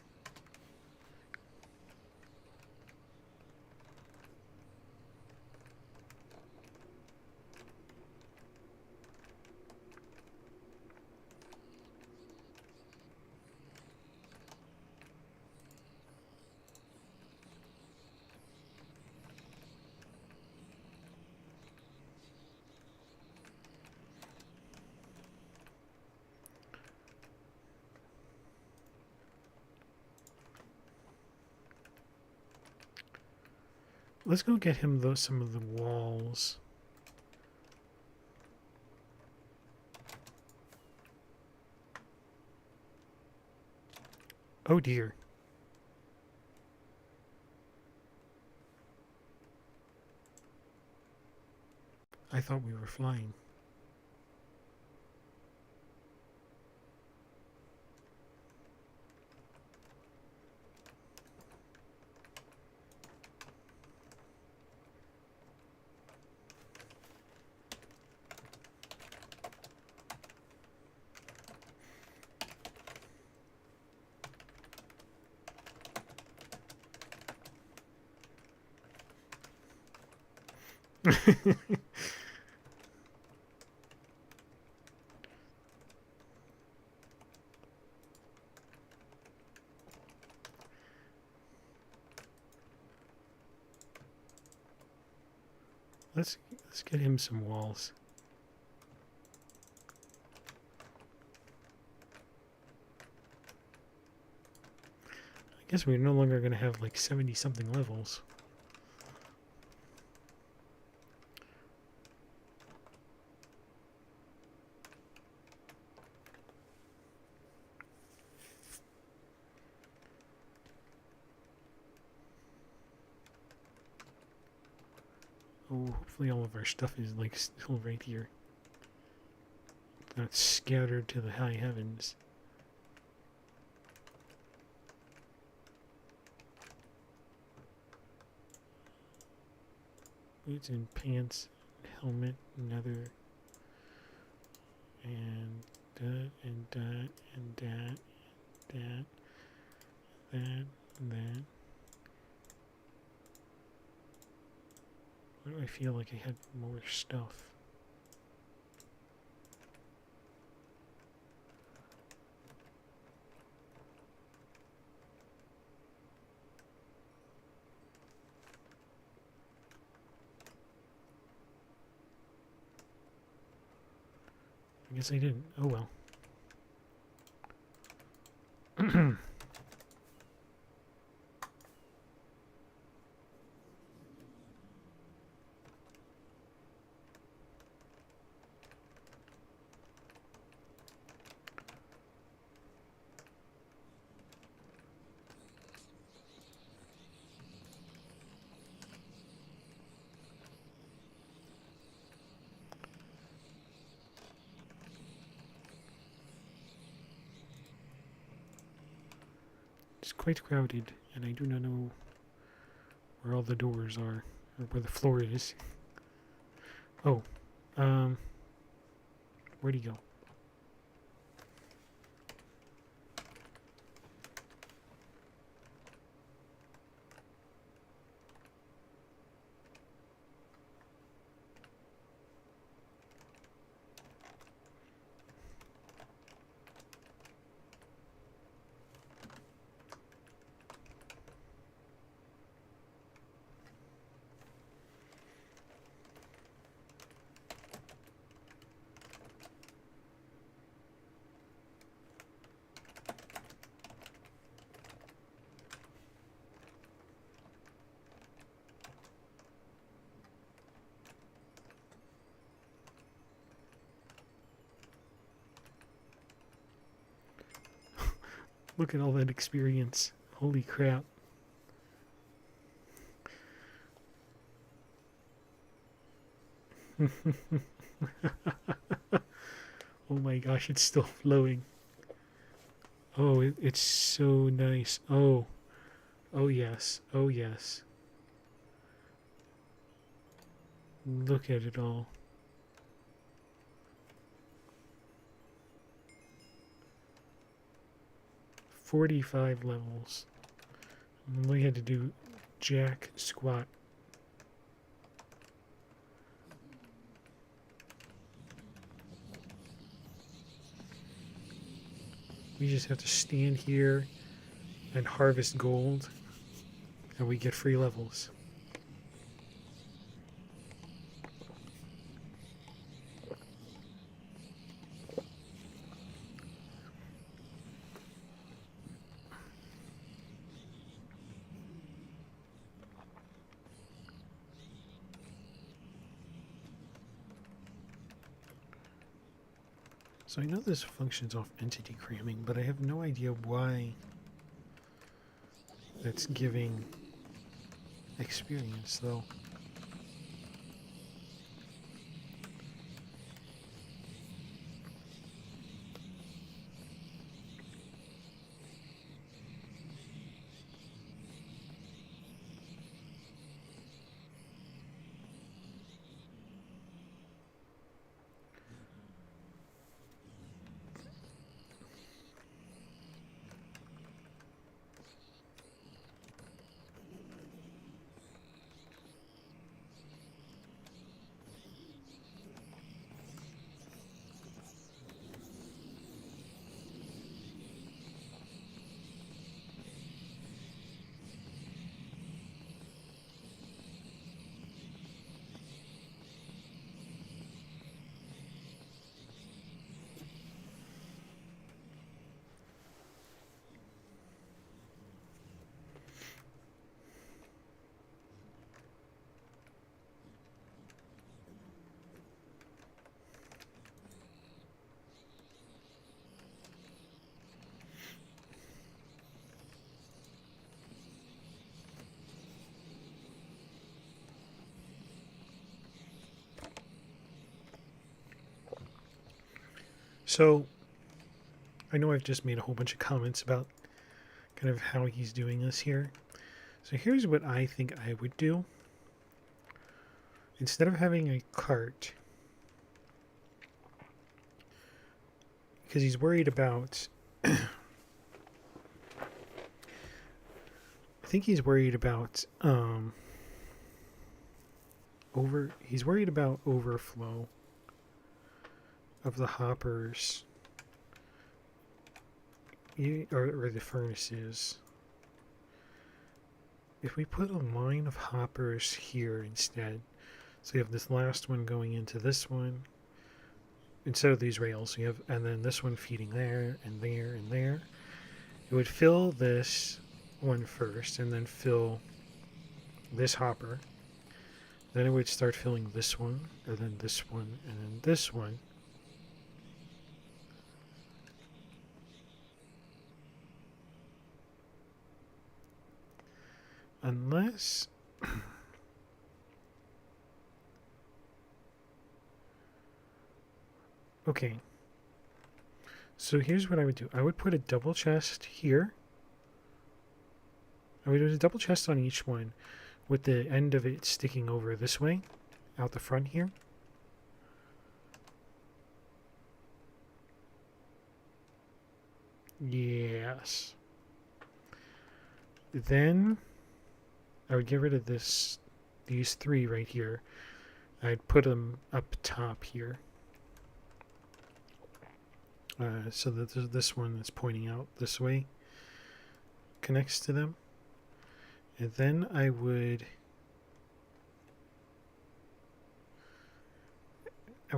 Let's go get him some of the walls. Oh dear. I thought we were flying. Let's get him some walls. I guess we're no longer going to have like 70 something levels. Oh, hopefully all of our stuff is like still right here. Not scattered to the high heavens. Boots and pants, helmet, nether, and that, and that, and that, and that, and that. Why do I feel like I had more stuff? I guess I didn't. Oh well. is quite crowded, and I do not know where all the doors are, or where the floor is. Oh, where'd he go? Look at all that experience. Holy crap. Oh my gosh, it's still flowing. Oh, it's so nice. Oh, oh yes, oh yes. Look at it all. $45 levels. And we had to do jack squat. We just have to stand here and harvest gold, and we get free levels. So I know this functions off entity cramming, but I have no idea why that's giving experience, though. So, I know I've just made a whole bunch of comments about kind of how he's doing this here. So here's what I think I would do. Instead of having a cart, because he's worried about I think he's worried about he's worried about overflow of the hoppers or the furnaces. If we put a line of hoppers here instead, so you have this last one going into this one instead of these rails, you have, and then this one feeding there and there and there. It would fill this one first and then fill this hopper. Then it would start filling this one and then this one and then this one. Unless okay, so here's what I would do. I would put a double chest here I would do a double chest on each one, with the end of it sticking over this way, out the front here. Yes. Then I would get rid of these three right here. I'd put them up top here. So that this one that's pointing out this way connects to them. And then I would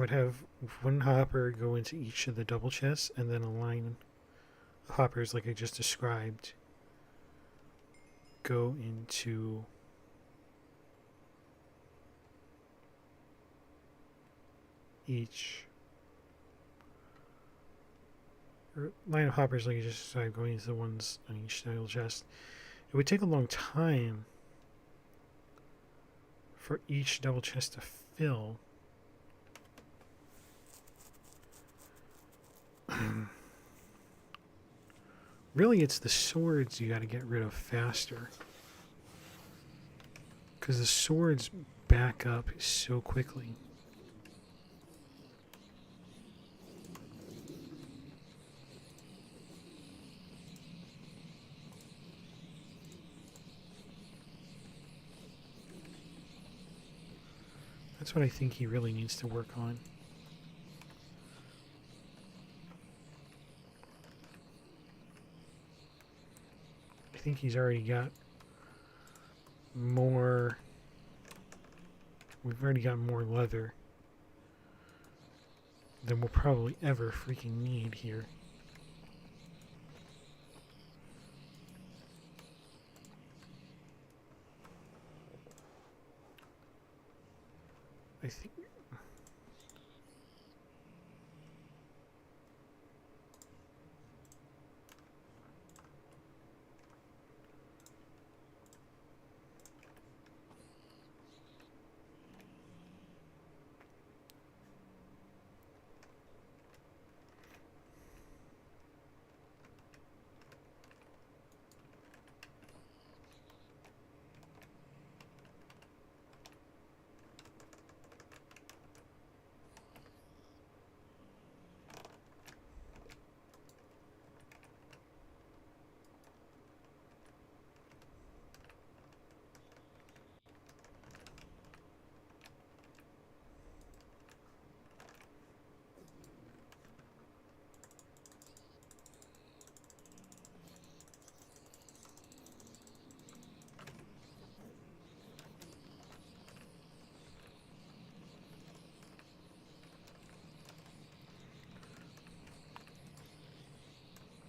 have one hopper go into each of the double chests, and then align hoppers like I just described go into each, or line of hoppers like I just described going into the ones on each double chest. It would take a long time for each double chest to fill. Really, it's the swords you got to get rid of faster, because the swords back up so quickly. That's what I think he really needs to work on. I think he's already got more. We've already got more leather than we'll probably ever freaking need here. I think.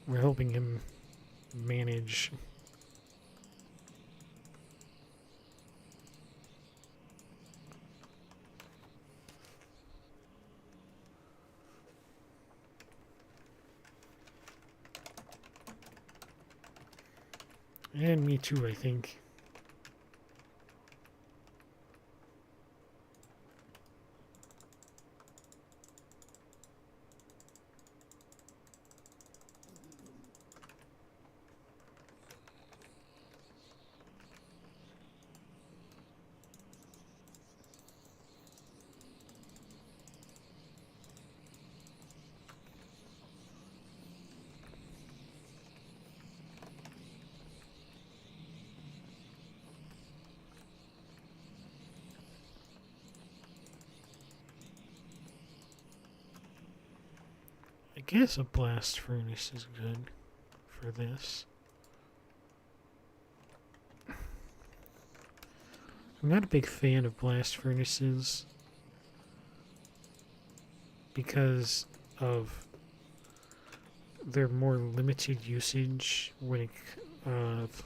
We're helping him manage. And me too, I think. I guess a blast furnace is good for this. I'm not a big fan of blast furnaces because of their more limited usage when it of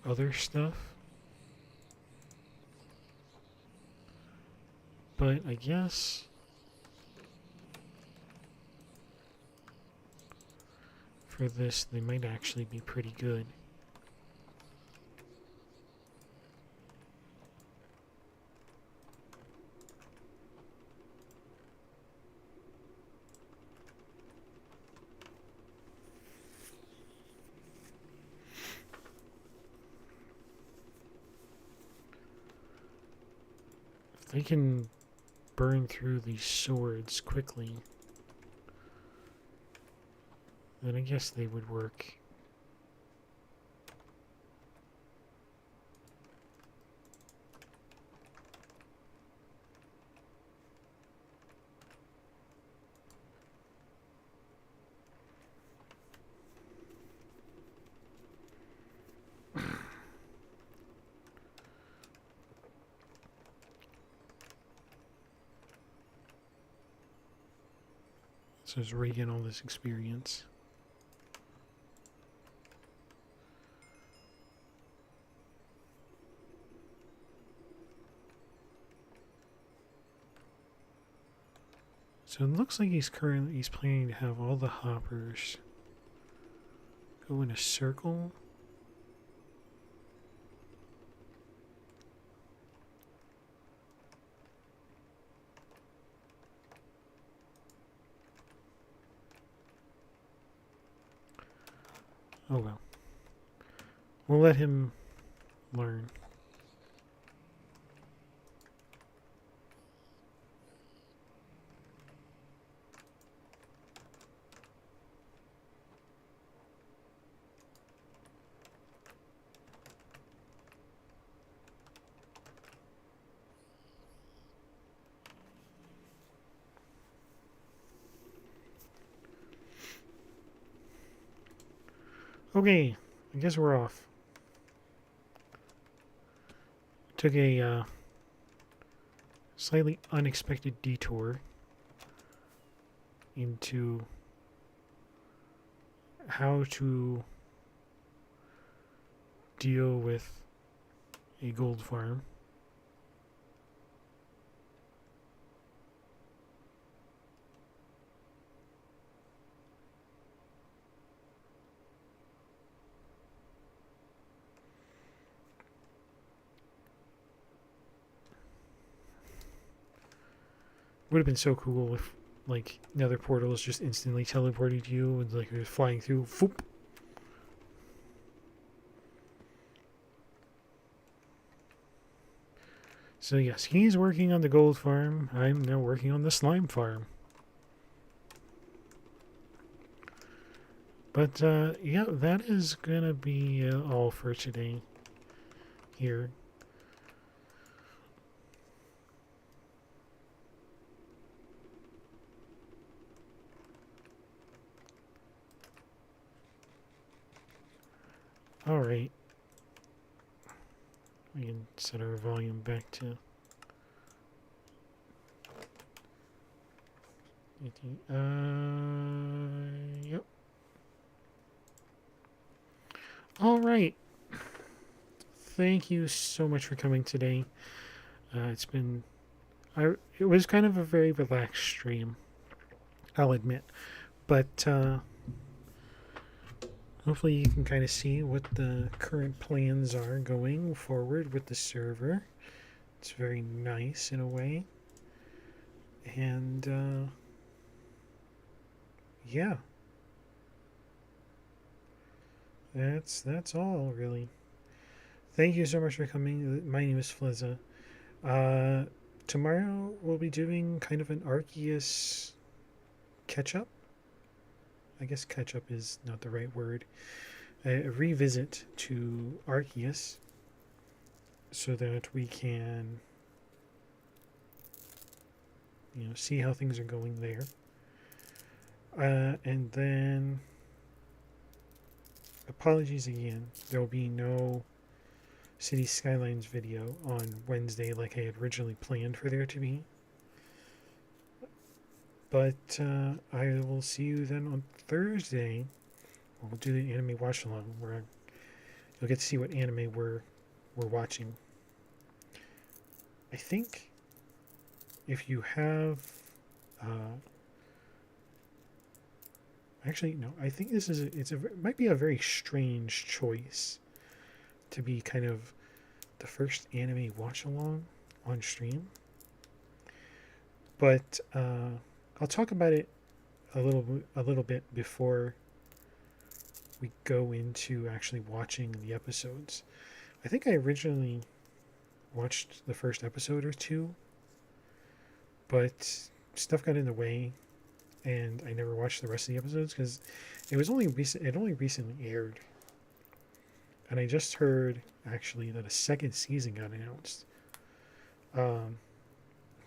other stuff. But I guess for this they might actually be pretty good. they can burn through these swords quickly, then I guess they would work. So it's Reagan all this experience. So it looks like he's planning to have all the hoppers go in a circle. Oh well. We'll let him learn. Okay, I guess we're off. Took a slightly unexpected detour into how to deal with a gold farm. Would have been so cool if, like, nether portals just instantly teleported you and, like, you're flying through. Foop. So, yes, he's working on the gold farm. I'm now working on the slime farm. But, yeah, that is gonna be all for today here. Alright. We can set our volume back to 18. Yep. Alright. Thank you so much for coming today. It's been... it was kind of a very relaxed stream, I'll admit. But, hopefully you can kind of see what the current plans are going forward with the server. It's very nice in a way. And, yeah. That's all, really. Thank you so much for coming. My name is Flizza. Tomorrow we'll be doing kind of an Arceus catch-up. I guess catch-up is not the right word. A revisit to Arceus so that we can, see how things are going there. And then, apologies again, there will be no City Skylines video on Wednesday like I had originally planned for there to be. But I will see you then on Thursday. We'll do the anime watch along where you'll get to see what anime we're watching. I think if you have actually no, I think this is it might be a very strange choice to be kind of the first anime watch along on stream. But I'll talk about it a little bit before we go into actually watching the episodes. I think I originally watched the first episode or two but stuff got in the way, and I never watched the rest of the episodes because it was only recent. It only recently aired, and I just heard actually that a second season got announced. Um,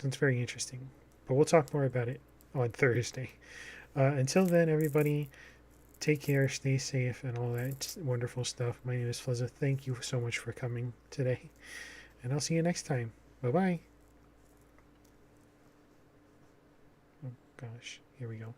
so it's very interesting, but we'll talk more about it on Thursday. Until then, everybody, take care, stay safe, and all that wonderful stuff. My name is Flezza. Thank you so much for coming today, and I'll see you next time. Bye bye. Oh gosh, here we go.